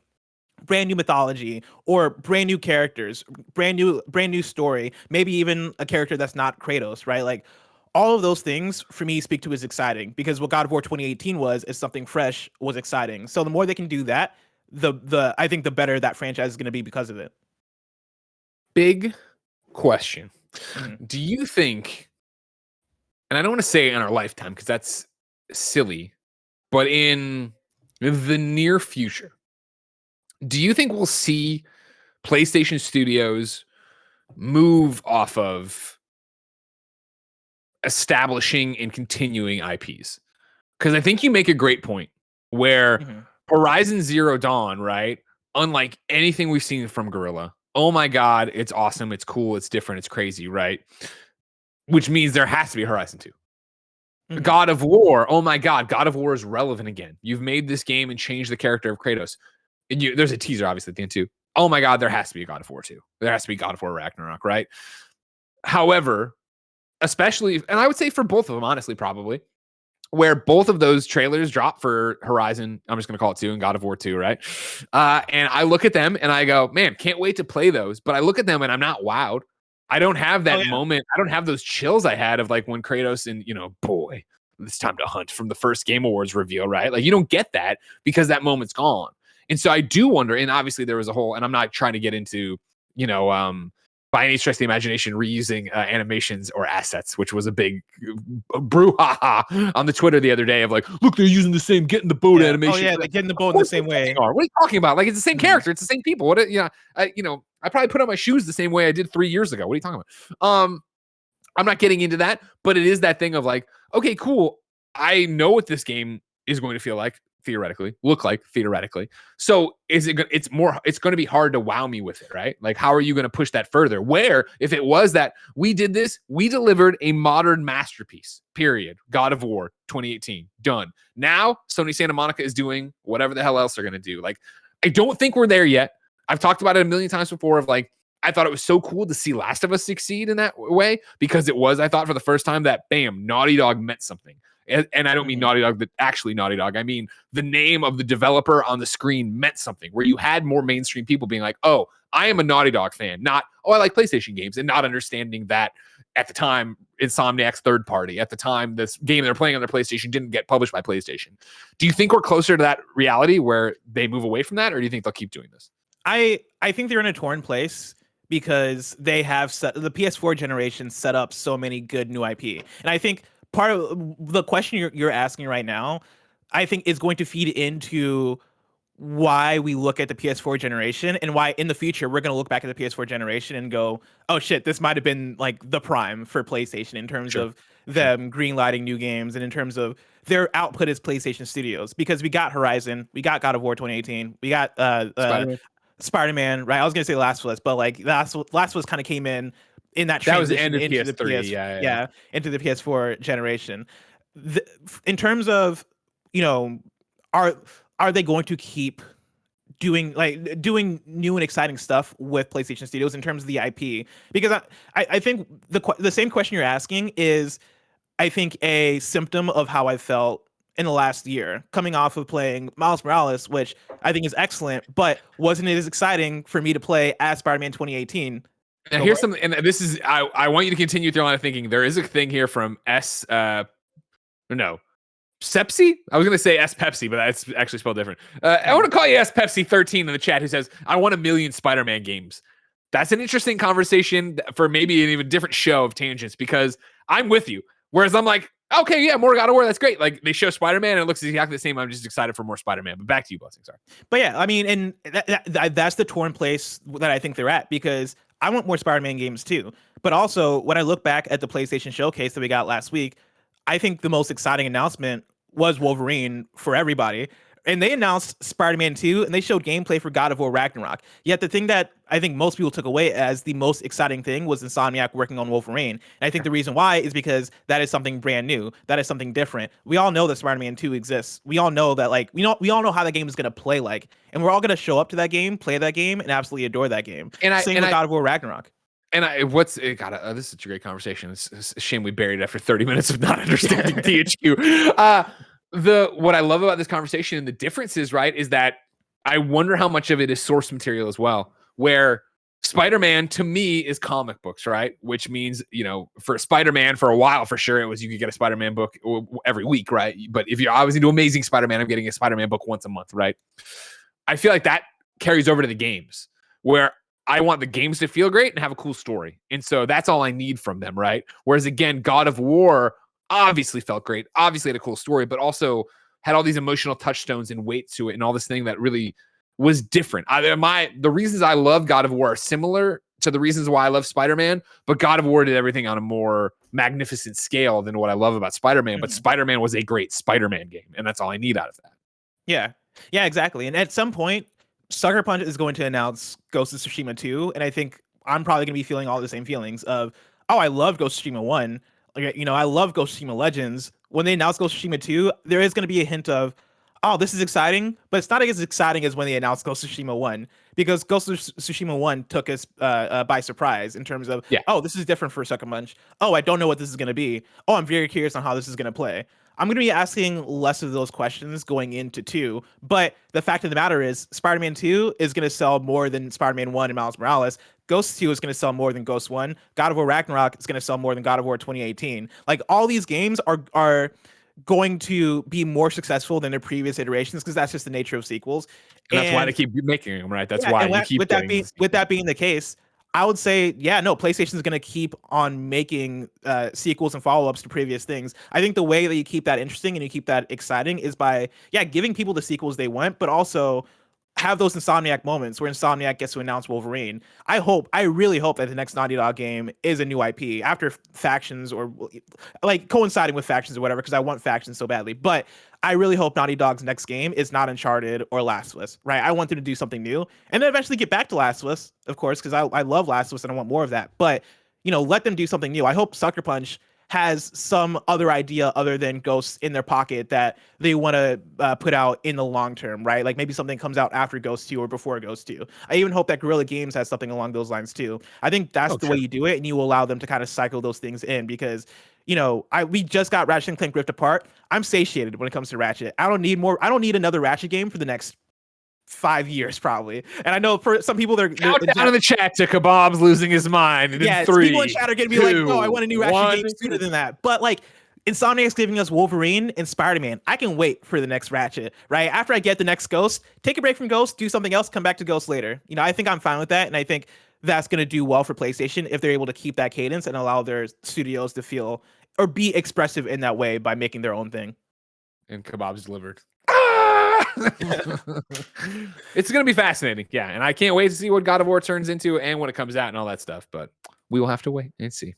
brand new mythology or brand new characters, brand new story, maybe even a character that's not Kratos, right? Like all of those things for me speak to is exciting because what God of War 2018 is something fresh, was exciting. So the more they can do that, the I think the better that franchise is going to be because of it. Big question. Mhm. Do you think, and I don't want to say in our lifetime because that's silly, but in the near future, do you think we'll see PlayStation Studios move off of establishing and continuing IPs? Because I think you make a great point where Mhm. Horizon Zero Dawn, right? Unlike anything we've seen from Guerrilla, oh my God, it's awesome, it's cool, it's different, it's crazy, right? Which means there has to be Horizon 2. Mhm. God of War, oh my God, God of War is relevant again. You've made this game and changed the character of Kratos. And there's a teaser, obviously, at the end, too. Oh my God, there has to be a God of War 2. There has to be God of War Ragnarok, right? However, especially, and I would say for both of them, honestly, probably, where both of those trailers drop for Horizon, I'm just going to call it 2 and God of War 2, right? And I look at them and I go, man, can't wait to play those. But I look at them and I'm not wowed. I don't have that moment. I don't have those chills I had of like when Kratos and, boy, it's time to hunt from the first Game Awards reveal, right? Like you don't get that because that moment's gone. And so I do wonder, and obviously there was a whole, and I'm not trying to get into, by any stretch of the imagination, reusing animations or assets, which was a big brouhaha on the Twitter the other day of like, look, they're using the same get in the boat animation. Oh yeah, they get in the boat in the same way. What are you talking about? Like it's the same character, it's the same people. What? I probably put on my shoes the same way I did 3 years ago. What are you talking about? I'm not getting into that, but it is that thing of like, okay, cool. I know what this game is going to feel like look like theoretically. So is it? It's going to be hard to wow me with it, right? Like, how are you going to push that further? Where if it was that we did this, we delivered a modern masterpiece. Period. God of War 2018 done. Now Sony Santa Monica is doing whatever the hell else they're going to do. Like, I don't think we're there yet. I've talked about it a million times before. Of like, I thought it was so cool to see Last of Us succeed in that way because it was, I thought, for the first time that bam, Naughty Dog meant something. And I don't mean Naughty Dog, but actually Naughty Dog. I mean the name of the developer on the screen meant something, where you had more mainstream people being like, oh, I am a Naughty Dog fan, not, oh, I like PlayStation games, and not understanding that at the time, Insomniac's third party, at the time, this game they're playing on their PlayStation didn't get published by PlayStation. Do you think we're closer to that reality where they move away from that, or do you think they'll keep doing this? I think they're in a torn place because they have the PS4 generation set up so many good new IP. And I think part of the question you're asking right now, I think is going to feed into why we look at the PS4 generation and why in the future we're going to look back at the PS4 generation and go, oh shit, this might have been like the prime for PlayStation in terms of them greenlighting new games and in terms of their output as PlayStation Studios, because we got Horizon, we got God of War 2018, we got Spider-Man, right? I was gonna say Last of Us, but like Last of Us kind of came in that transition was the end of into PS3, the into the PS4 generation. In terms of, are they going to keep doing new and exciting stuff with PlayStation Studios in terms of the IP. Because I think the same question you're asking is, I think, a symptom of how I felt in the last year, coming off of playing Miles Morales, which I think is excellent, but wasn't it as exciting for me to play as Spider-Man 2018? Now here's something, and this is I want you to continue with your line of thinking. There is a thing here from Sepsi? I was going to say S Pepsi, but that's actually spelled different. I want to call you S Pepsi 13 in the chat, who says, I want 1 million Spider-Man games. That's an interesting conversation for maybe an even different show of tangents, because I'm with you. Whereas I'm like, okay, yeah, more God of War, that's great. Like, they show Spider-Man and it looks exactly the same. I'm just excited for more Spider-Man. But back to you, Blessing. Sorry. But yeah, I mean, and that's the torn place that I think they're at, because I want more Spider-Man games too. But also, when I look back at the PlayStation Showcase that we got last week, I think the most exciting announcement was Wolverine for everybody. And they announced Spider-Man 2, and they showed gameplay for God of War Ragnarok. Yet the thing that I think most people took away as the most exciting thing was Insomniac working on Wolverine. And I think the reason why is because that is something brand new. That is something different. We all know that Spider-Man 2 exists. We all know that, like, we all know how that game is going to play like. And we're all going to show up to that game, play that game, and absolutely adore that game. Same with God of War Ragnarok. And this is such a great conversation. It's a shame we buried it after 30 minutes of not understanding THQ. What I love about this conversation and the differences, right, is that I wonder how much of it is source material as well, where Spider-Man to me is comic books, right? Which means, for Spider-Man for a while, for sure, it was you could get a Spider-Man book every week, right? But if you're obviously into Amazing Spider-Man, I'm getting a Spider-Man book once a month, right? I feel like that carries over to the games, where I want the games to feel great and have a cool story. And so that's all I need from them, right? Whereas again, God of War obviously felt great, obviously had a cool story, but also had all these emotional touchstones and weight to it and all this thing that really was different. The reasons I love God of War are similar to the reasons why I love Spider-Man, but God of War did everything on a more magnificent scale than what I love about Spider-Man. But Spider-Man was a great Spider-Man game, and that's all I need out of that. Yeah, exactly. And at some point, Sucker Punch is going to announce Ghost of Tsushima 2, and I think I'm probably going to be feeling all the same feelings of, oh, I love Ghost of Tsushima 1. Like, I love Ghost of Tsushima Legends. When they announce Ghost of Tsushima 2, there is going to be a hint of, oh, this is exciting, but it's not as exciting as when they announced Ghost of Tsushima 1, because Ghost of Tsushima 1 took us by surprise in terms of, oh, this is different for Sucker Punch. Oh, I don't know what this is going to be. Oh, I'm very curious on how this is going to play. I'm going to be asking less of those questions going into 2, but the fact of the matter is Spider-Man 2 is going to sell more than Spider-Man 1 and Miles Morales. Ghost 2 is going to sell more than Ghost 1. God of War Ragnarok is going to sell more than God of War 2018. Like, all these games are going to be more successful than their previous iterations, because that's just the nature of sequels. And that's why they keep making them, right? That's why you keep with that being the case, I would say, PlayStation is going to keep on making sequels and follow-ups to previous things. I think the way that you keep that interesting and you keep that exciting is by, giving people the sequels they want, but also have those Insomniac moments where Insomniac gets to announce Wolverine. I really hope that the next Naughty Dog game is a new IP after Factions, or like coinciding with Factions or whatever, because I want Factions so badly. But I really hope Naughty Dog's next game is not Uncharted or Last of Us, right? I want them to do something new and then eventually get back to Last of Us, of course, because I love Last of Us and I want more of that. But, let them do something new. I hope Sucker Punch has some other idea other than Ghosts in their pocket that they want to put out in the long term, right? Like maybe something comes out after Ghost 2 or before Ghost 2. I even hope that Guerrilla Games has something along those lines too. I think that's the way you do it, and you allow them to kind of cycle those things in, because we just got Ratchet and Clank Rift Apart. I'm satiated when it comes to Ratchet. I don't need another Ratchet game for the next 5 years probably. And I know for some people they're down in the chat to Kebab's losing his mind. And 3, people in chat are gonna be like, no, I want a new Ratchet game sooner than that. But like, Insomniac's giving us Wolverine and Spider-Man. I can wait for the next Ratchet, right? After I get the next Ghost, take a break from Ghost, do something else, come back to Ghost later. I think I'm fine with that, and I think that's going to do well for PlayStation if they're able to keep that cadence and allow their studios to feel or be expressive in that way by making their own thing. And Kebab's delivered. It's going to be fascinating. Yeah. And I can't wait to see what God of War turns into and when it comes out and all that stuff. But we will have to wait and see.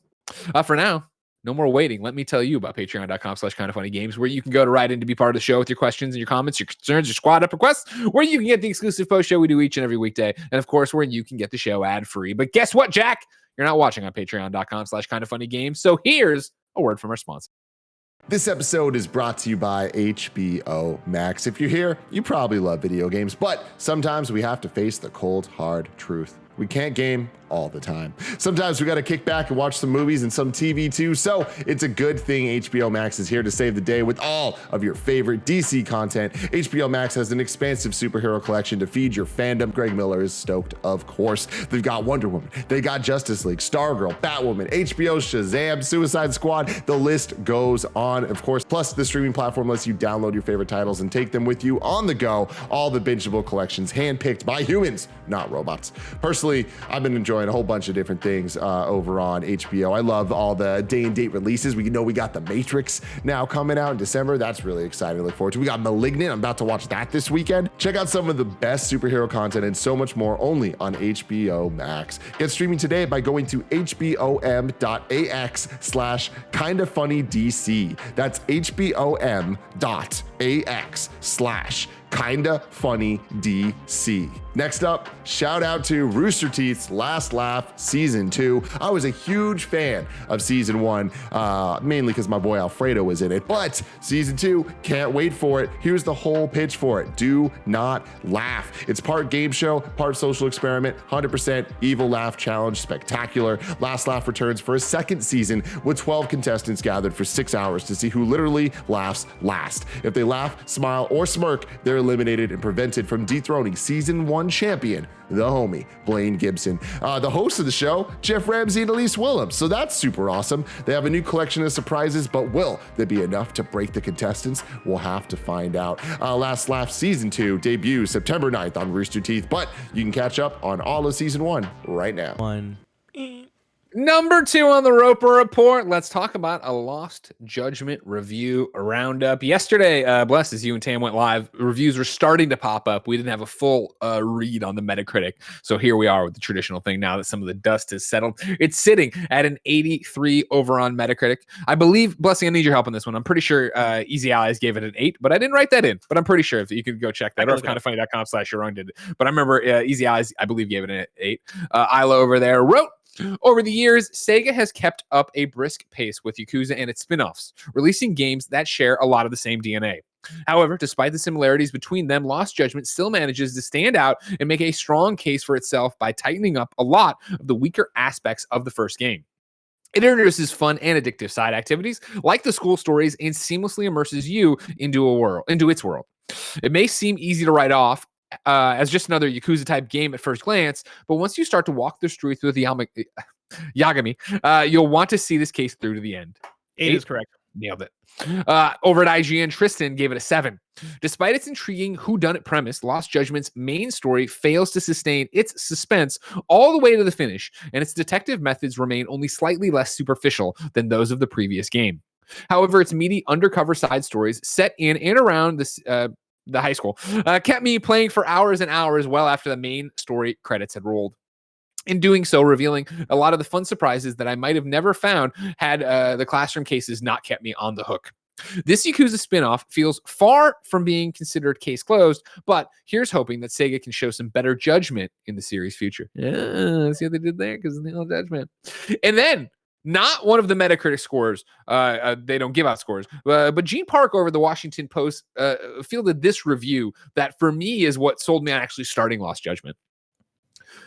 For now, no more waiting. Let me tell you about patreon.com/kindoffunnygames, where you can go to write in to be part of the show with your questions and your comments, your concerns, your squad up requests, where you can get the exclusive post show we do each and every weekday. And of course, where you can get the show ad free. But guess what, Jack? You're not watching on patreon.com/kindoffunnygames. So here's a word from our sponsor. This episode is brought to you by HBO Max. If you're here, you probably love video games, but sometimes we have to face the cold, hard truth. We can't game all the time. Sometimes we got to kick back and watch some movies and some TV too. So it's a good thing HBO Max is here to save the day with all of your favorite DC content. HBO Max has an expansive superhero collection to feed your fandom. Greg Miller is stoked, of course. They've got Wonder Woman, they got Justice League, Stargirl, Batwoman, HBO's Shazam, Suicide Squad. The list goes on, of course. Plus, the streaming platform lets you download your favorite titles and take them with you on the go. All the bingeable collections handpicked by humans, not robots. Personally, I've been enjoying a whole bunch of different things over on HBO. I love all the day and date releases. We got The Matrix now coming out in December. That's really exciting to look forward to. We got Malignant. I'm about to watch that this weekend. Check out some of the best superhero content and so much more only on HBO Max. Get streaming today by going to hbom.ax/kindafunnydc. That's hbom.ax/kindafunnydc. Next up, shout out to Rooster Teeth's Last Laugh Season 2. I was a huge fan of Season 1, mainly because my boy Alfredo was in it, but Season 2, can't wait for it. Here's the whole pitch for it. Do not laugh. It's part game show, part social experiment, 100% evil laugh challenge, spectacular. Last Laugh returns for a second season with 12 contestants gathered for 6 hours to see who literally laughs last. If they laugh, smile, or smirk, they're eliminated and prevented from dethroning Season 1 champion, the homie, Blaine Gibson. The hosts of the show, Jeff Ramsey and Elise Willems. So that's super awesome. They have a new collection of surprises, but will there be enough to break the contestants? We'll have to find out. Last Laugh Season 2 debuts September 9th on Rooster Teeth, but you can catch up on all of Season 1 right now. Number 2 on the Roper Report. Let's talk about a Lost Judgment review roundup. Yesterday, blessed as you and Tam went live, reviews were starting to pop up. We didn't have a full read on the Metacritic. So here we are with the traditional thing now that some of the dust has settled. It's sitting at an 83 over on Metacritic. I believe, Blessing, I need your help on this one. I'm pretty sure Easy Allies gave it an 8, but I didn't write that in. But I'm pretty sure if you could go check that. Or if kindafunny.com/Sharon did it. But I remember Easy Allies, I believe, gave it an 8. Isla over there wrote, over the years, Sega has kept up a brisk pace with Yakuza and its spin-offs, releasing games that share a lot of the same DNA. However, despite the similarities between them, Lost Judgment still manages to stand out and make a strong case for itself by tightening up a lot of the weaker aspects of the first game. It introduces fun and addictive side activities like the school stories and seamlessly immerses you into its world. It may seem easy to write off as just another Yakuza type game at first glance, but once you start to walk the streets with Yagami, you'll want to see this case through to the end. 8 is correct. Nailed it. Over at IGN, Tristan gave it a 7. Despite its intriguing whodunit premise, Lost Judgment's main story fails to sustain its suspense all the way to the finish, and its detective methods remain only slightly less superficial than those of the previous game. However, its meaty undercover side stories set in and around this the high school, kept me playing for hours and hours well after the main story credits had rolled. In doing so, revealing a lot of the fun surprises that I might have never found had the classroom cases not kept me on the hook. This Yakuza spin-off feels far from being considered case closed, but here's hoping that Sega can show some better judgment in the series' future. Yeah, see what they did there? Because no judgment. And then, not one of the Metacritic scores. They don't give out scores. But Gene Park over the Washington Post fielded this review that for me is what sold me on actually starting Lost Judgment.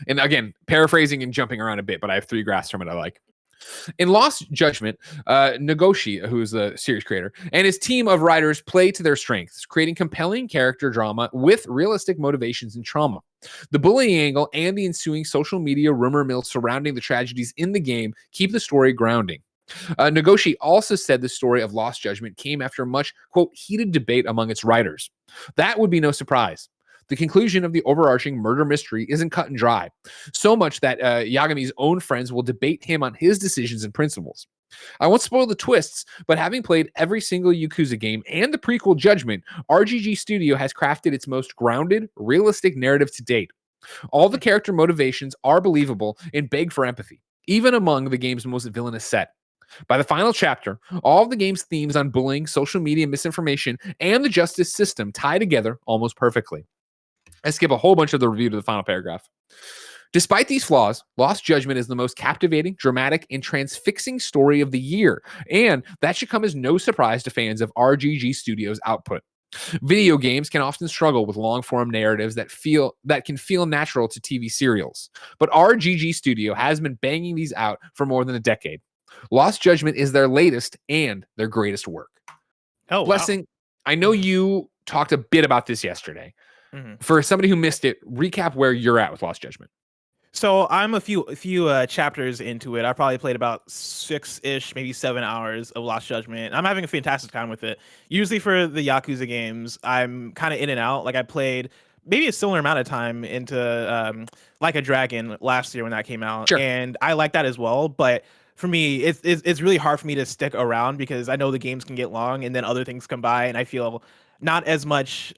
And again, paraphrasing and jumping around a bit, but I have 3 graphs from it I like. In Lost Judgment, Nagoshi, who is the series creator, and his team of writers play to their strengths, creating compelling character drama with realistic motivations and trauma. The bullying angle and the ensuing social media rumor mill surrounding the tragedies in the game keep the story grounding. Nagoshi also said the story of Lost Judgment came after much, quote, heated debate among its writers. That would be no surprise. The conclusion of the overarching murder mystery isn't cut and dry, so much that Yagami's own friends will debate him on his decisions and principles. I won't spoil the twists, but having played every single Yakuza game and the prequel Judgment, RGG Studio has crafted its most grounded, realistic narrative to date. All the character motivations are believable and beg for empathy, even among the game's most villainous set. By the final chapter, all of the game's themes on bullying, social media misinformation, and the justice system tie together almost perfectly. I skip a whole bunch of the review to the final paragraph. Despite these flaws, Lost Judgment is the most captivating, dramatic, and transfixing story of the year, and that should come as no surprise to fans of RGG Studios' output. Video games can often struggle with long-form narratives that can feel natural to TV serials, but RGG Studio has been banging these out for more than a decade. Lost Judgment is their latest and their greatest work. Oh, Blessing, I know you talked a bit about this yesterday. wow. For somebody who missed it, recap where you're at with Lost Judgment. So I'm a few chapters into it. I probably played about 6-ish, maybe 7 hours of Lost Judgment. I'm having a fantastic time with it. Usually for the Yakuza games, I'm kind of in and out. Like I played maybe a similar amount of time into Like a Dragon last year when that came out, Sure. and I like that as well. But for me, it's really hard for me to stick around because I know the games can get long, and then other things come by, and I feel not as much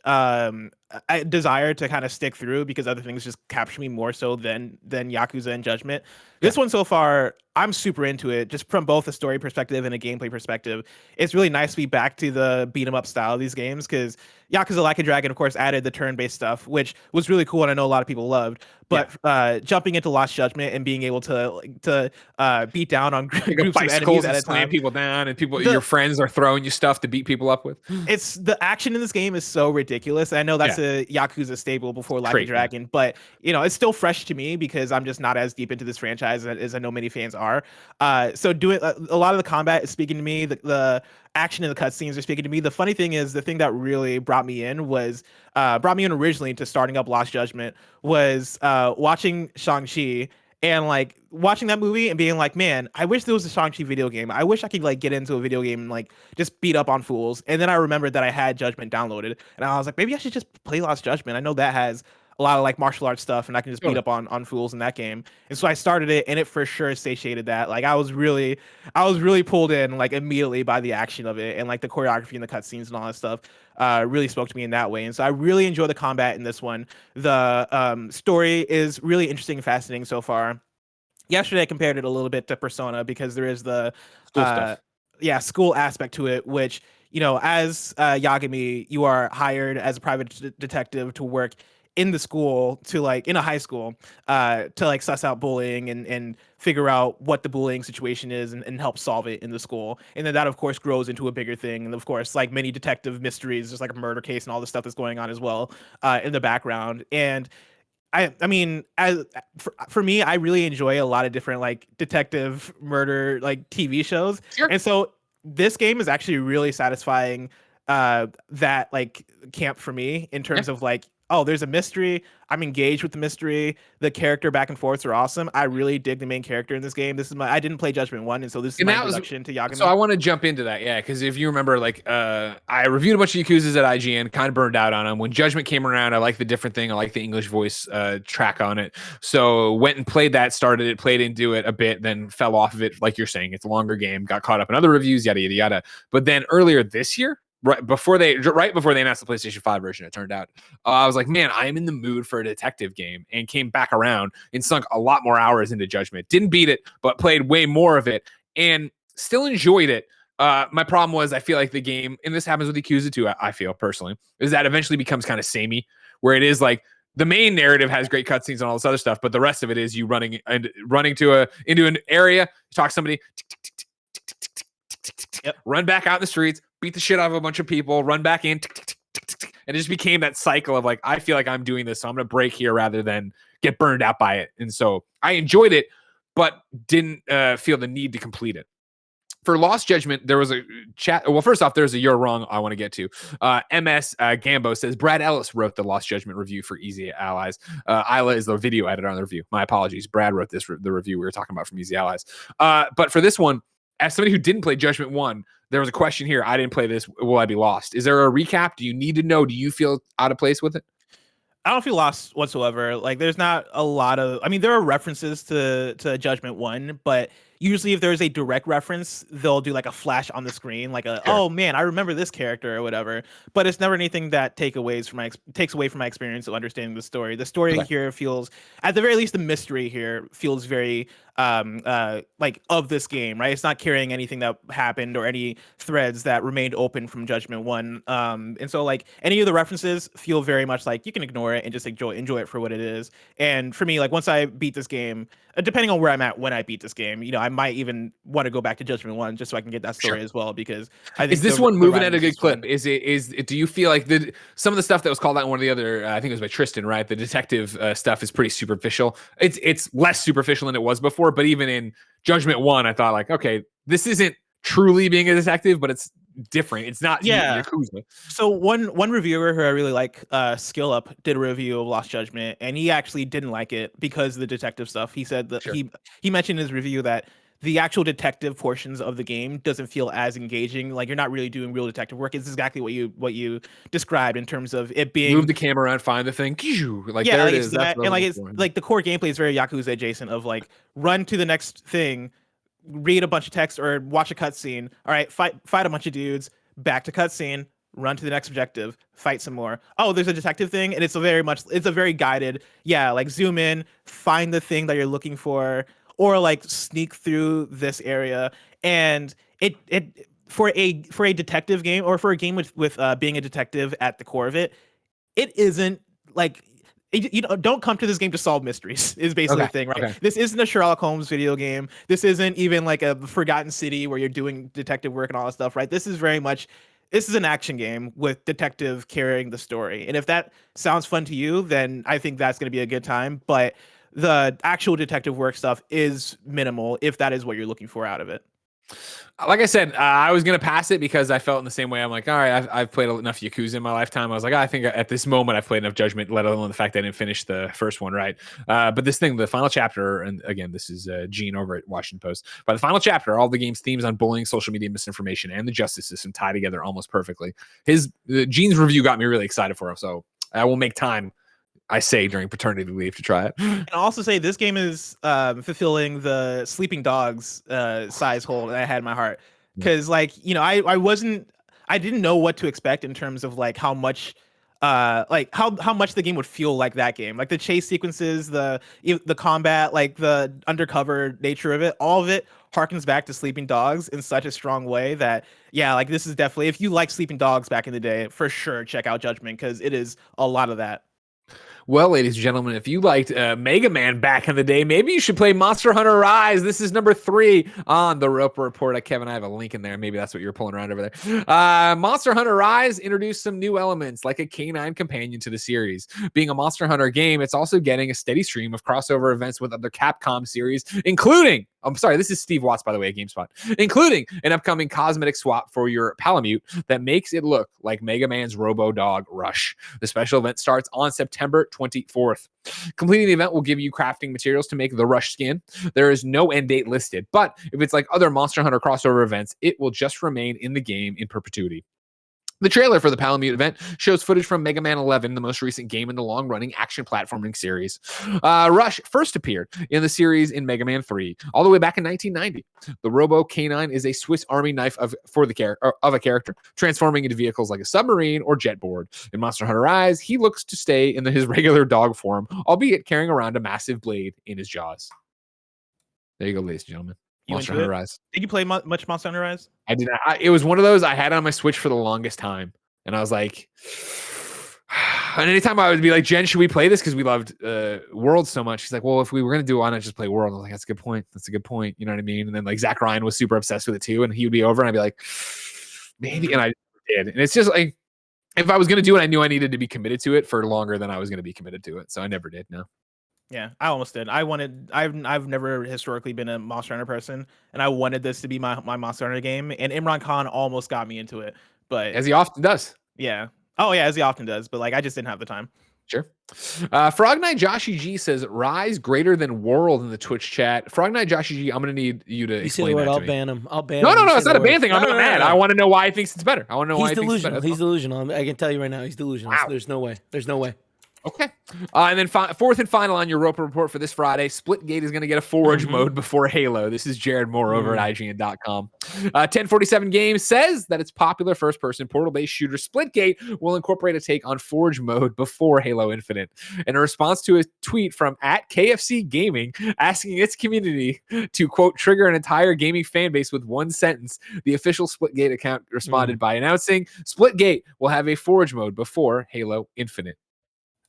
desire to kind of stick through because other things just capture me more so than Yakuza and Judgment. This one so far, I'm super into it, just from both a story perspective and a gameplay perspective. It's really nice to be back to the beat 'em up style of these games because Yakuza Like a Dragon, of course, added the turn-based stuff, which was really cool and I know a lot of people loved. But jumping into Lost Judgment and being able to beat down on groups of enemies at a slam time, people down, and your friends are throwing you stuff to beat people up with. it's the action in this game is so ridiculous. I know that's a Yakuza staple before Like a Dragon, but it's still fresh to me because I'm just not as deep into this franchise as I know many fans are. So doing a lot of the combat is speaking to me. The action in the cutscenes are speaking to me. The funny thing is, the thing that really brought me in originally to starting up Lost Judgment was watching Shang-Chi and like watching that movie and being like, man, I wish there was a Shang-Chi video game. I wish I could like get into a video game and like just beat up on fools. And then I remembered that I had Judgment downloaded, and I was like, maybe I should just play Lost Judgment. I know that has a lot of like martial arts stuff, and I can just beat up on fools in that game. And so I started it, and it for sure satiated that. Like I was really pulled in like immediately by the action of it, and like the choreography and the cutscenes and all that stuff really spoke to me in that way. And so I really enjoy the combat in this one. The story is really interesting and fascinating so far. Yesterday I compared it a little bit to Persona because there is the School stuff. school aspect to it, which as Yagami, you are hired as a private detective to work in the school, to like in a high school, to like suss out bullying and figure out what the bullying situation is and help solve it in the school. And then that of course grows into a bigger thing. And of course, like many detective mysteries, there's like a murder case and all this stuff that's going on as well in the background. And I mean, for me, I really enjoy a lot of different like detective murder like TV shows. Sure. And so this game is actually really satisfying that like camp for me in terms of like, oh, there's a mystery. I'm engaged with the mystery. The character back and forths are awesome. I really dig the main character in this game. I didn't play Judgment 1, and so this is my introduction to Yagami. So I want to jump into that, because if you remember, like, I reviewed a bunch of Yakuzas at IGN, kind of burned out on them. When Judgment came around, I liked the different thing. I liked the English voice track on it. So went and played that, started it, played into it a bit, then fell off of it. Like you're saying, it's a longer game, got caught up in other reviews, yada, yada, yada. But then earlier this year, right before they announced the PlayStation 5 version, it turned out, I was like, man, I am in the mood for a detective game, and came back around and sunk a lot more hours into Judgment. Didn't beat it, but played way more of it and still enjoyed it. My problem was, I feel like the game, and this happens with Yakuza too, I feel personally, is that eventually becomes kind of samey, where it is like the main narrative has great cutscenes and all this other stuff, but the rest of it is you running into an area, talk to somebody, run back out in the streets, beat the shit out of a bunch of people, run back in, and it just became that cycle of like, I feel like I'm doing this, so I'm gonna break here rather than get burned out by it. And so I enjoyed it, but didn't feel the need to complete it. For Lost Judgment, there was a chat. Well, first off, there's a You're Wrong I want to get to. MS Gambo says, Brad Ellis wrote the Lost Judgment review for Easy Allies. Isla is the video editor on the review. My apologies. Brad wrote the review we were talking about from Easy Allies. But for this one, as somebody who didn't play Judgment 1, there was a question here. I didn't play this. Will I be lost? Is there a recap? Do you need to know? Do you feel out of place with it? I don't feel lost whatsoever. Like there's not a lot of, I mean, there are references to Judgment 1, but usually if there's a direct reference, they'll do like a flash on the screen, like oh man, I remember this character or whatever. But it's never anything that takes away from my experience of understanding the story. The story here feels, at the very least, the mystery here feels very like of this game, right? It's not carrying anything that happened or any threads that remained open from Judgment 1. And so like any of the references feel very much like you can ignore it and just enjoy it for what it is. And for me, like once I beat this game, depending on where I'm at when I beat this game, I might even want to go back to Judgment 1 just so I can get that story as well, because I think is this one moving at a good clip? Do you feel like some of the stuff that was called out in one of the other, I think it was by Tristan, right? The detective stuff is pretty superficial. It's less superficial than it was before, but even in Judgment 1, I thought like, okay, this isn't truly being a detective, but it's different. It's not Yakuza. So one reviewer who I really like, Skill Up, did a review of Lost Judgment, and he actually didn't like it because of the detective stuff. He said that he mentioned in his review that the actual detective portions of the game doesn't feel as engaging. Like you're not really doing real detective work. It's exactly what you described in terms of it being move the camera around, find the thing, like there it is. That, and like it's like the core gameplay is very Yakuza adjacent of like run to the next thing, read a bunch of text or watch a cutscene. All right, fight a bunch of dudes, back to cutscene, run to the next objective, fight some more. Oh, there's a detective thing, and it's a very guided. Yeah, like zoom in, find the thing that you're looking for, or like sneak through this area. And it for a detective game, or for a game with being a detective at the core of it, it isn't like. Don't come to this game to solve mysteries is basically the thing, right? Okay. This isn't a Sherlock Holmes video game. This isn't even like a Forgotten City where you're doing detective work and all that stuff, right? This is an action game with detective carrying the story. And if that sounds fun to you, then I think that's going to be a good time. But the actual detective work stuff is minimal if that is what you're looking for out of it. Like I said, I was going to pass it because I felt in the same way. I'm like, all right, I've played enough Yakuza in my lifetime. I was like, I think at this moment I've played enough Judgment, let alone the fact that I didn't finish the first one, right? But this thing, the final chapter, and again, this is Gene over at Washington Post. By the final chapter, all the game's themes on bullying, social media misinformation, and the justice system tie together almost perfectly. Gene's review got me really excited for him, so I will make time, I say, during paternity leave to try it. And I'll also say this game is fulfilling the sleeping dogs size hole that I had in my heart. Because I didn't know what to expect in terms of like how much how much the game would feel like that game. Like the chase sequences, the combat, like the undercover nature of it, all of it harkens back to Sleeping Dogs in such a strong way that, like this is definitely, if you like Sleeping Dogs back in the day, for sure check out Judgment, because it is a lot of that. Well, ladies and gentlemen, if you liked Mega Man back in the day, maybe you should play Monster Hunter Rise. This is number 3 on the Roper Report. Kevin, I have a link in there. Maybe that's what you're pulling around over there. Monster Hunter Rise introduced some new elements, like a canine companion to the series. Being a Monster Hunter game, it's also getting a steady stream of crossover events with other Capcom series, including, I'm sorry, this is Steve Watts, by the way, at GameSpot, including an upcoming cosmetic swap for your Palamute that makes it look like Mega Man's Robo-Dog Rush. The special event starts on September 24th. Completing the event will give you crafting materials to make the Rush skin. There is no end date listed, but if it's like other Monster Hunter crossover events, it will just remain in the game in perpetuity. The trailer for the Palamute event shows footage from Mega Man 11, the most recent game in the long-running action platforming series. Rush first appeared in the series in Mega Man 3, all the way back in 1990. The Robo Canine is a Swiss Army knife of a character, transforming into vehicles like a submarine or jet board. In Monster Hunter Rise, he looks to stay in his regular dog form, albeit carrying around a massive blade in his jaws. There you go, ladies and gentlemen. Monster Hunter Rise. Did you play much Monster Hunter Rise? I did not. It was one of those I had on my Switch for the longest time, and I was like, and anytime I would be like, Jen, should we play this? Because we loved World so much. She's like, well, if we were gonna do it, why not just play World? I was like, that's a good point. That's a good point. You know what I mean? And then like Zach Ryan was super obsessed with it too, and he would be over, and I'd be like, maybe, and I did. And it's just like, if I was gonna do it, I knew I needed to be committed to it for longer than I was gonna be committed to it, so I never did. No. Yeah, I almost did. I've never historically been a Monster Hunter person, and I wanted this to be my Monster Hunter game, and Imran Khan almost got me into it, but as he often does. Yeah. Oh yeah, as he often does, but like I just didn't have the time. Sure. Frog Knight Joshy G says Rise greater than World in the Twitch chat. Frog Knight Joshy G, I'm gonna need you to explain that to I'll me. ban him. I'll ban no, him. No, it's not a ban thing. I'm not mad. I want to know why he thinks it's better. I want to know why he's he delusional. thinks it's better. He's delusional. I can tell you right now, he's delusional. Wow. So there's no way. Okay. And then fourth and final on your Europa report for this Friday, Splitgate is going to get a Forge mode before Halo. This is Jared Moore over at IGN.com. 1047 Games says that its popular first-person portal-based shooter Splitgate will incorporate a take on Forge mode before Halo Infinite. In a response to a tweet from at KFC Gaming asking its community to, quote, trigger an entire gaming fan base with one sentence, the official Splitgate account responded by announcing Splitgate will have a Forge mode before Halo Infinite.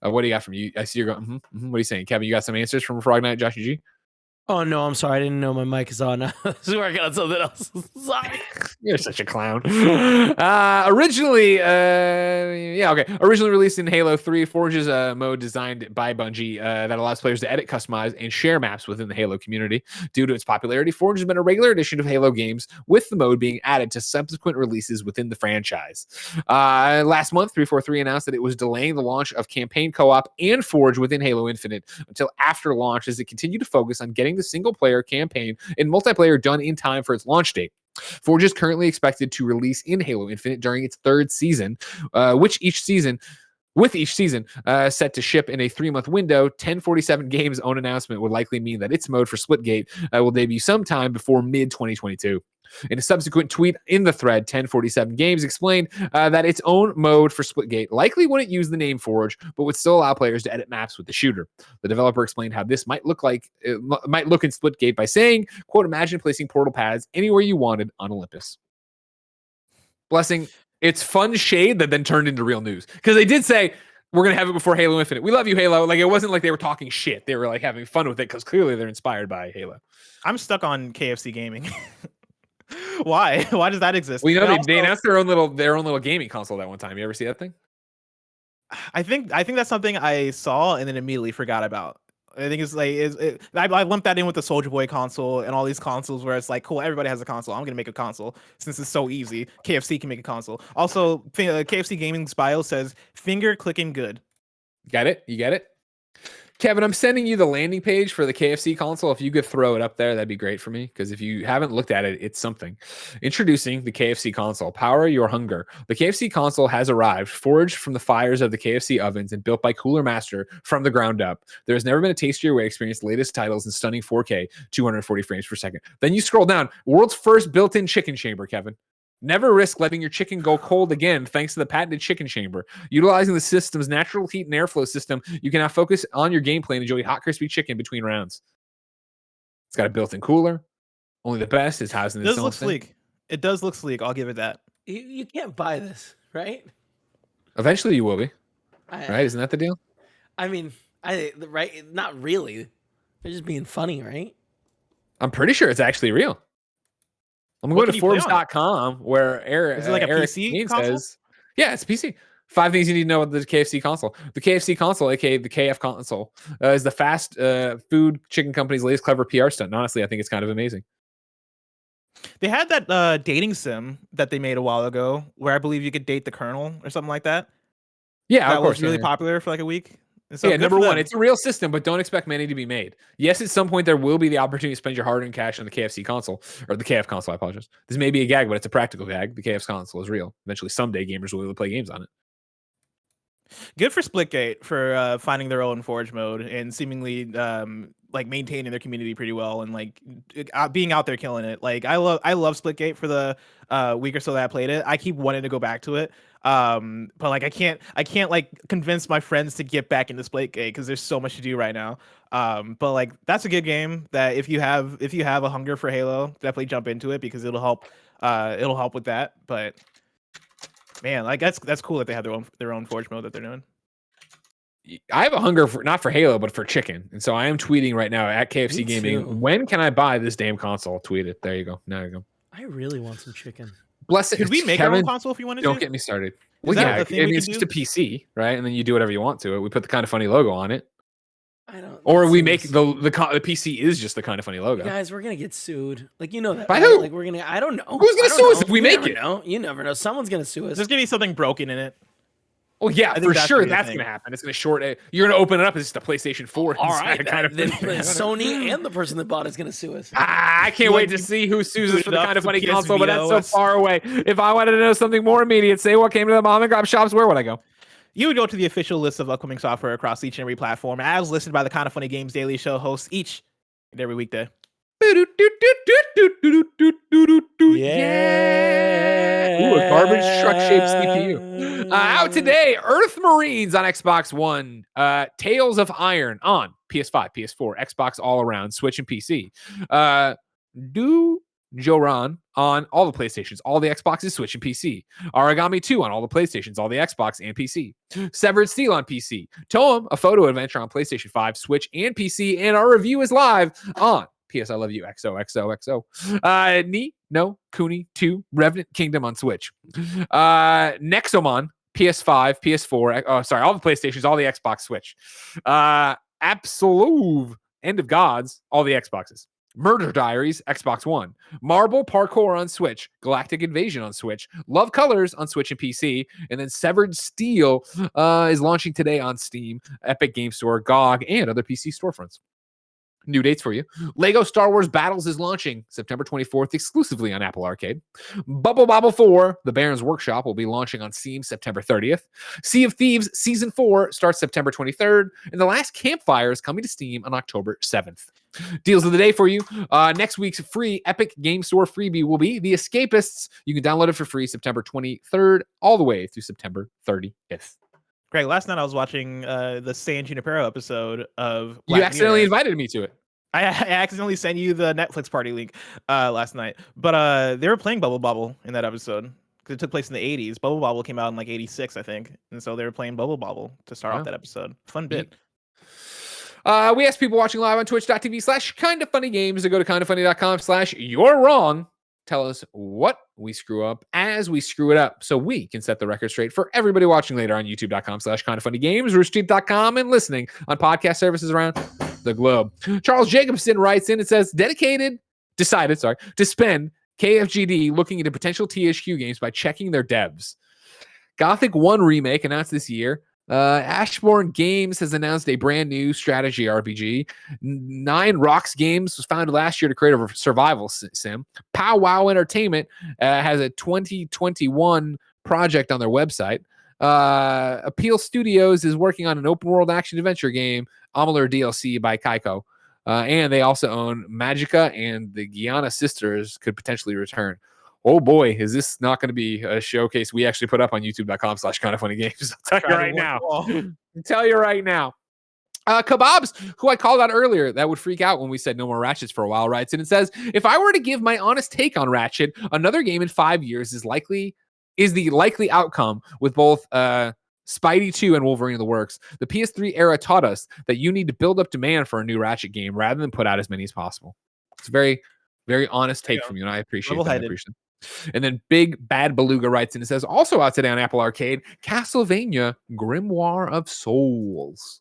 What do you got from you? I see you're going, What are you saying? Kevin, you got some answers from Frog Knight, Josh G? Oh, no, I'm sorry. I didn't know my mic is on. I was working on something else. Sorry. You're such a clown. Originally released in Halo 3, Forge is a mode designed by Bungie that allows players to edit, customize, and share maps within the Halo community. Due to its popularity, Forge has been a regular addition of Halo games, with the mode being added to subsequent releases within the franchise. Last month, 343 announced that it was delaying the launch of campaign co-op and Forge within Halo Infinite until after launch, as it continued to focus on getting the single-player campaign and multiplayer done in time for its launch date. Forge is currently expected to release in Halo Infinite during its third season, with each season set to ship in a 3-month window. 1047 Games' own announcement would likely mean that its mode for Splitgate will debut sometime before mid-2022. In a subsequent tweet in the thread, 1047 Games explained that its own mode for Splitgate likely wouldn't use the name Forge, but would still allow players to edit maps with the shooter. The developer explained how this might look in Splitgate by saying, quote, imagine placing portal paths anywhere you wanted on Olympus. Blessing, it's fun shade that then turned into real news. Because they did say, we're going to have it before Halo Infinite. We love you, Halo. Like, it wasn't like they were talking shit. They were like having fun with it because clearly they're inspired by Halo. I'm stuck on KFC Gaming. Why? Why does that exist? Well, you know, they announced their own little gaming console that one time. You ever see that thing? I think that's something I saw and then immediately forgot about. I think it's like I lumped that in with the Soldier Boy console and all these consoles where it's like, cool, everybody has a console. I'm gonna make a console since it's so easy. KFC can make a console. Also, KFC Gaming's bio says finger clicking good. Got it? You get it? Kevin, I'm sending you the landing page for the KFC console. If you could throw it up there, that'd be great for me. Because if you haven't looked at it, it's something. Introducing the KFC console. Power your hunger. The KFC console has arrived, forged from the fires of the KFC ovens and built by Cooler Master from the ground up. There has never been a tastier way to experience the latest titles in stunning 4K, 240 frames per second. Then you scroll down. World's first built-in chicken chamber, Kevin. Never risk letting your chicken go cold again thanks to the patented chicken chamber. Utilizing the system's natural heat and airflow system, you can now focus on your gameplay and enjoy hot, crispy chicken between rounds. It's got a built-in cooler. Only the best is housing this. It does look sleek. It does look sleek. I'll give it that. You can't buy this, right? Eventually you will be. Right? Isn't that the deal? I mean, right? Not really. They're just being funny, right? I'm pretty sure it's actually real. I'm going to Forbes.com where Eric PC says, yeah, it's a PC. 5 things you need to know about the KFC console. The KFC console, aka the KF console, is the fast food chicken company's latest clever PR stunt. And honestly, I think it's kind of amazing. They had that dating sim that they made a while ago where I believe you could date the Colonel or something like that. Yeah, that of course. Was really popular for like a week. So yeah, number one, it's a real system, but don't expect many to be made. Yes, at some point there will be the opportunity to spend your hard-earned cash on the KFC console, or the KF console, I apologize. This may be a gag, but it's a practical gag. The KF console is real. Eventually, someday, gamers will be able to play games on it. Good for Splitgate for finding their own Forge mode and seemingly like maintaining their community pretty well and like being out there killing it. Like I love Splitgate for the week or so that I played it. I keep wanting to go back to it. But like I can't like convince my friends to get back into Splitgate because there's so much to do right now. But like that's a good game that if you have a hunger for Halo, definitely jump into it because it'll help with that. But man, like that's cool that they have their own Forge mode that they're doing. I have a hunger for not for Halo, but for chicken. And so I am tweeting right now at KFC Gaming. When can I buy this damn console? Tweet it. There you go. Now you go. I really want some chicken. Bless it. Could we make our own console if you wanted to? Don't get me started. Well, yeah, I mean, it's just a PC, right? And then you do whatever you want to it. We put the Kind of Funny logo on it. I don't. Or we make the PC is just the Kind of Funny logo. Guys, we're gonna get sued. Like you know that. By right? who? Like we're gonna. I don't know. Who's gonna sue us if we make it? You never know. Someone's gonna sue us. There's gonna be something broken in it. Oh yeah, for sure that's going to happen. It's going to short it. You're going to open it up as just a PlayStation 4. All right, kind of then Sony and the person that bought it's going to sue us. I can't wait to see who sues us for the Kind of Funny console, but that's so far away. If I wanted to know something more immediate, say what came to the mom and grab shops, where would I go? You would go to the official list of upcoming software across each and every platform, as listed by the Kind of Funny Games Daily Show hosts each and every weekday. Yeah. Ooh, a garbage truck-shaped CPU. Out today, Earth Marines on Xbox One. Tales of Iron on PS5, PS4, Xbox all around, Switch and PC. Do Joran on all the PlayStations, all the Xboxes, Switch and PC. Origami 2 on all the PlayStations, all the Xbox and PC. Severed Steel on PC. Toem, a photo adventure on PlayStation 5, Switch and PC. And our review is live on PS I Love You XOXOXO. Ni, no, Kuni 2, Revenant Kingdom on Switch. Nexomon, PS5, PS4, all the PlayStations, all the Xbox, Switch. Absolute, End of Gods, all the Xboxes. Murder Diaries, Xbox One. Marble Parkour on Switch. Galactic Invasion on Switch. Love Colors on Switch and PC. And then Severed Steel is launching today on Steam, Epic Game Store, GOG, and other PC storefronts. New dates for you. Lego Star Wars Battles is launching September 24th exclusively on Apple Arcade. Bubble Bobble 4, The Baron's Workshop, will be launching on Steam September 30th. Sea of Thieves Season 4 starts September 23rd. And The Last Campfire is coming to Steam on October 7th. Deals of the day for you. Next week's free Epic Game Store freebie will be The Escapists. You can download it for free September 23rd all the way through September 30th. Greg, last night I was watching the San Junipero episode of You accidentally invited me to it. I accidentally sent you the Netflix party link last night. But they were playing Bubble Bobble in that episode because it took place in the 80s. Bubble Bobble came out in like 86, I think. And so they were playing Bubble Bobble to start off that episode. Fun bit. We asked people watching live on twitch.tv/kindoffunnygames to go to kindoffunny.com/you're wrong. Tell us what we screw up as we screw it up so we can set the record straight for everybody watching later on youtube.com/kindoffunnygames, roosterteeth.com, and listening on podcast services around the globe. Charles Jacobson writes in and says, decided to spend KFGD looking into potential THQ games by checking their devs. Gothic 1 remake announced this year. Ashbourne Games has announced a brand new strategy RPG. 9 Rocks Games was founded last year to create a survival sim. Pow Wow Entertainment has a 2021 project on their website. Appeal Studios is working on an open world action adventure game, Amalur DLC by Kaiko. And they also own Magica, and the Gianna sisters could potentially return. Oh boy, is this not going to be a showcase we actually put up on youtube.com/kindoffunnygames? I'll tell you right now. Kebabs, who I called out earlier, that would freak out when we said no more Ratchets for a while, writes in and says, if I were to give my honest take on Ratchet, another game in 5 years is the likely outcome with both Spidey 2 and Wolverine of the Works. The PS3 era taught us that you need to build up demand for a new Ratchet game rather than put out as many as possible. It's a very, very honest take from you, and I appreciate that. And then Big Bad Beluga writes in and says, also out today on Apple Arcade, Castlevania Grimoire of Souls.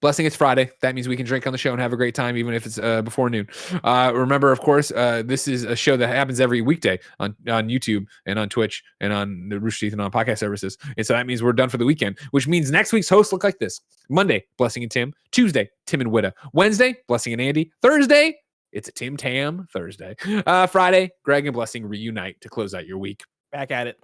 Blessing, it's Friday. That means we can drink on the show and have a great time, even if it's before noon. Remember, of course, this is a show that happens every weekday on YouTube and on Twitch and on the Rooster Teeth and on podcast services. And so that means we're done for the weekend, which means next week's hosts look like this. Monday, Blessing and Tim. Tuesday, Tim and Witta. Wednesday, Blessing and Andy. Thursday, it's a Tim Tam Thursday. Friday, Greg and Blessing reunite to close out your week. Back at it.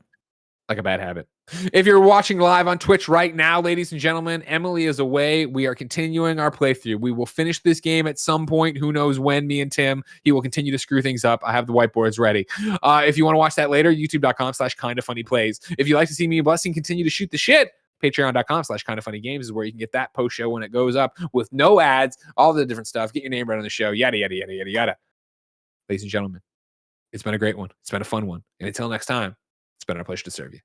Like a bad habit. If you're watching live on Twitch right now, ladies and gentlemen, Emily is away. We are continuing our playthrough. We will finish this game at some point. Who knows when, me and Tim. He will continue to screw things up. I have the whiteboards ready. If you want to watch that later, youtube.com/kindoffunnyplays. If you'd like to see me and Blessing continue to shoot the shit, patreon.com/kindoffunnygames is where you can get that post show when it goes up with no ads, all the different stuff. Get your name right on the show, yada, yada, yada, yada, yada. Ladies and gentlemen, it's been a great one. It's been a fun one. And until next time, it's been our pleasure to serve you.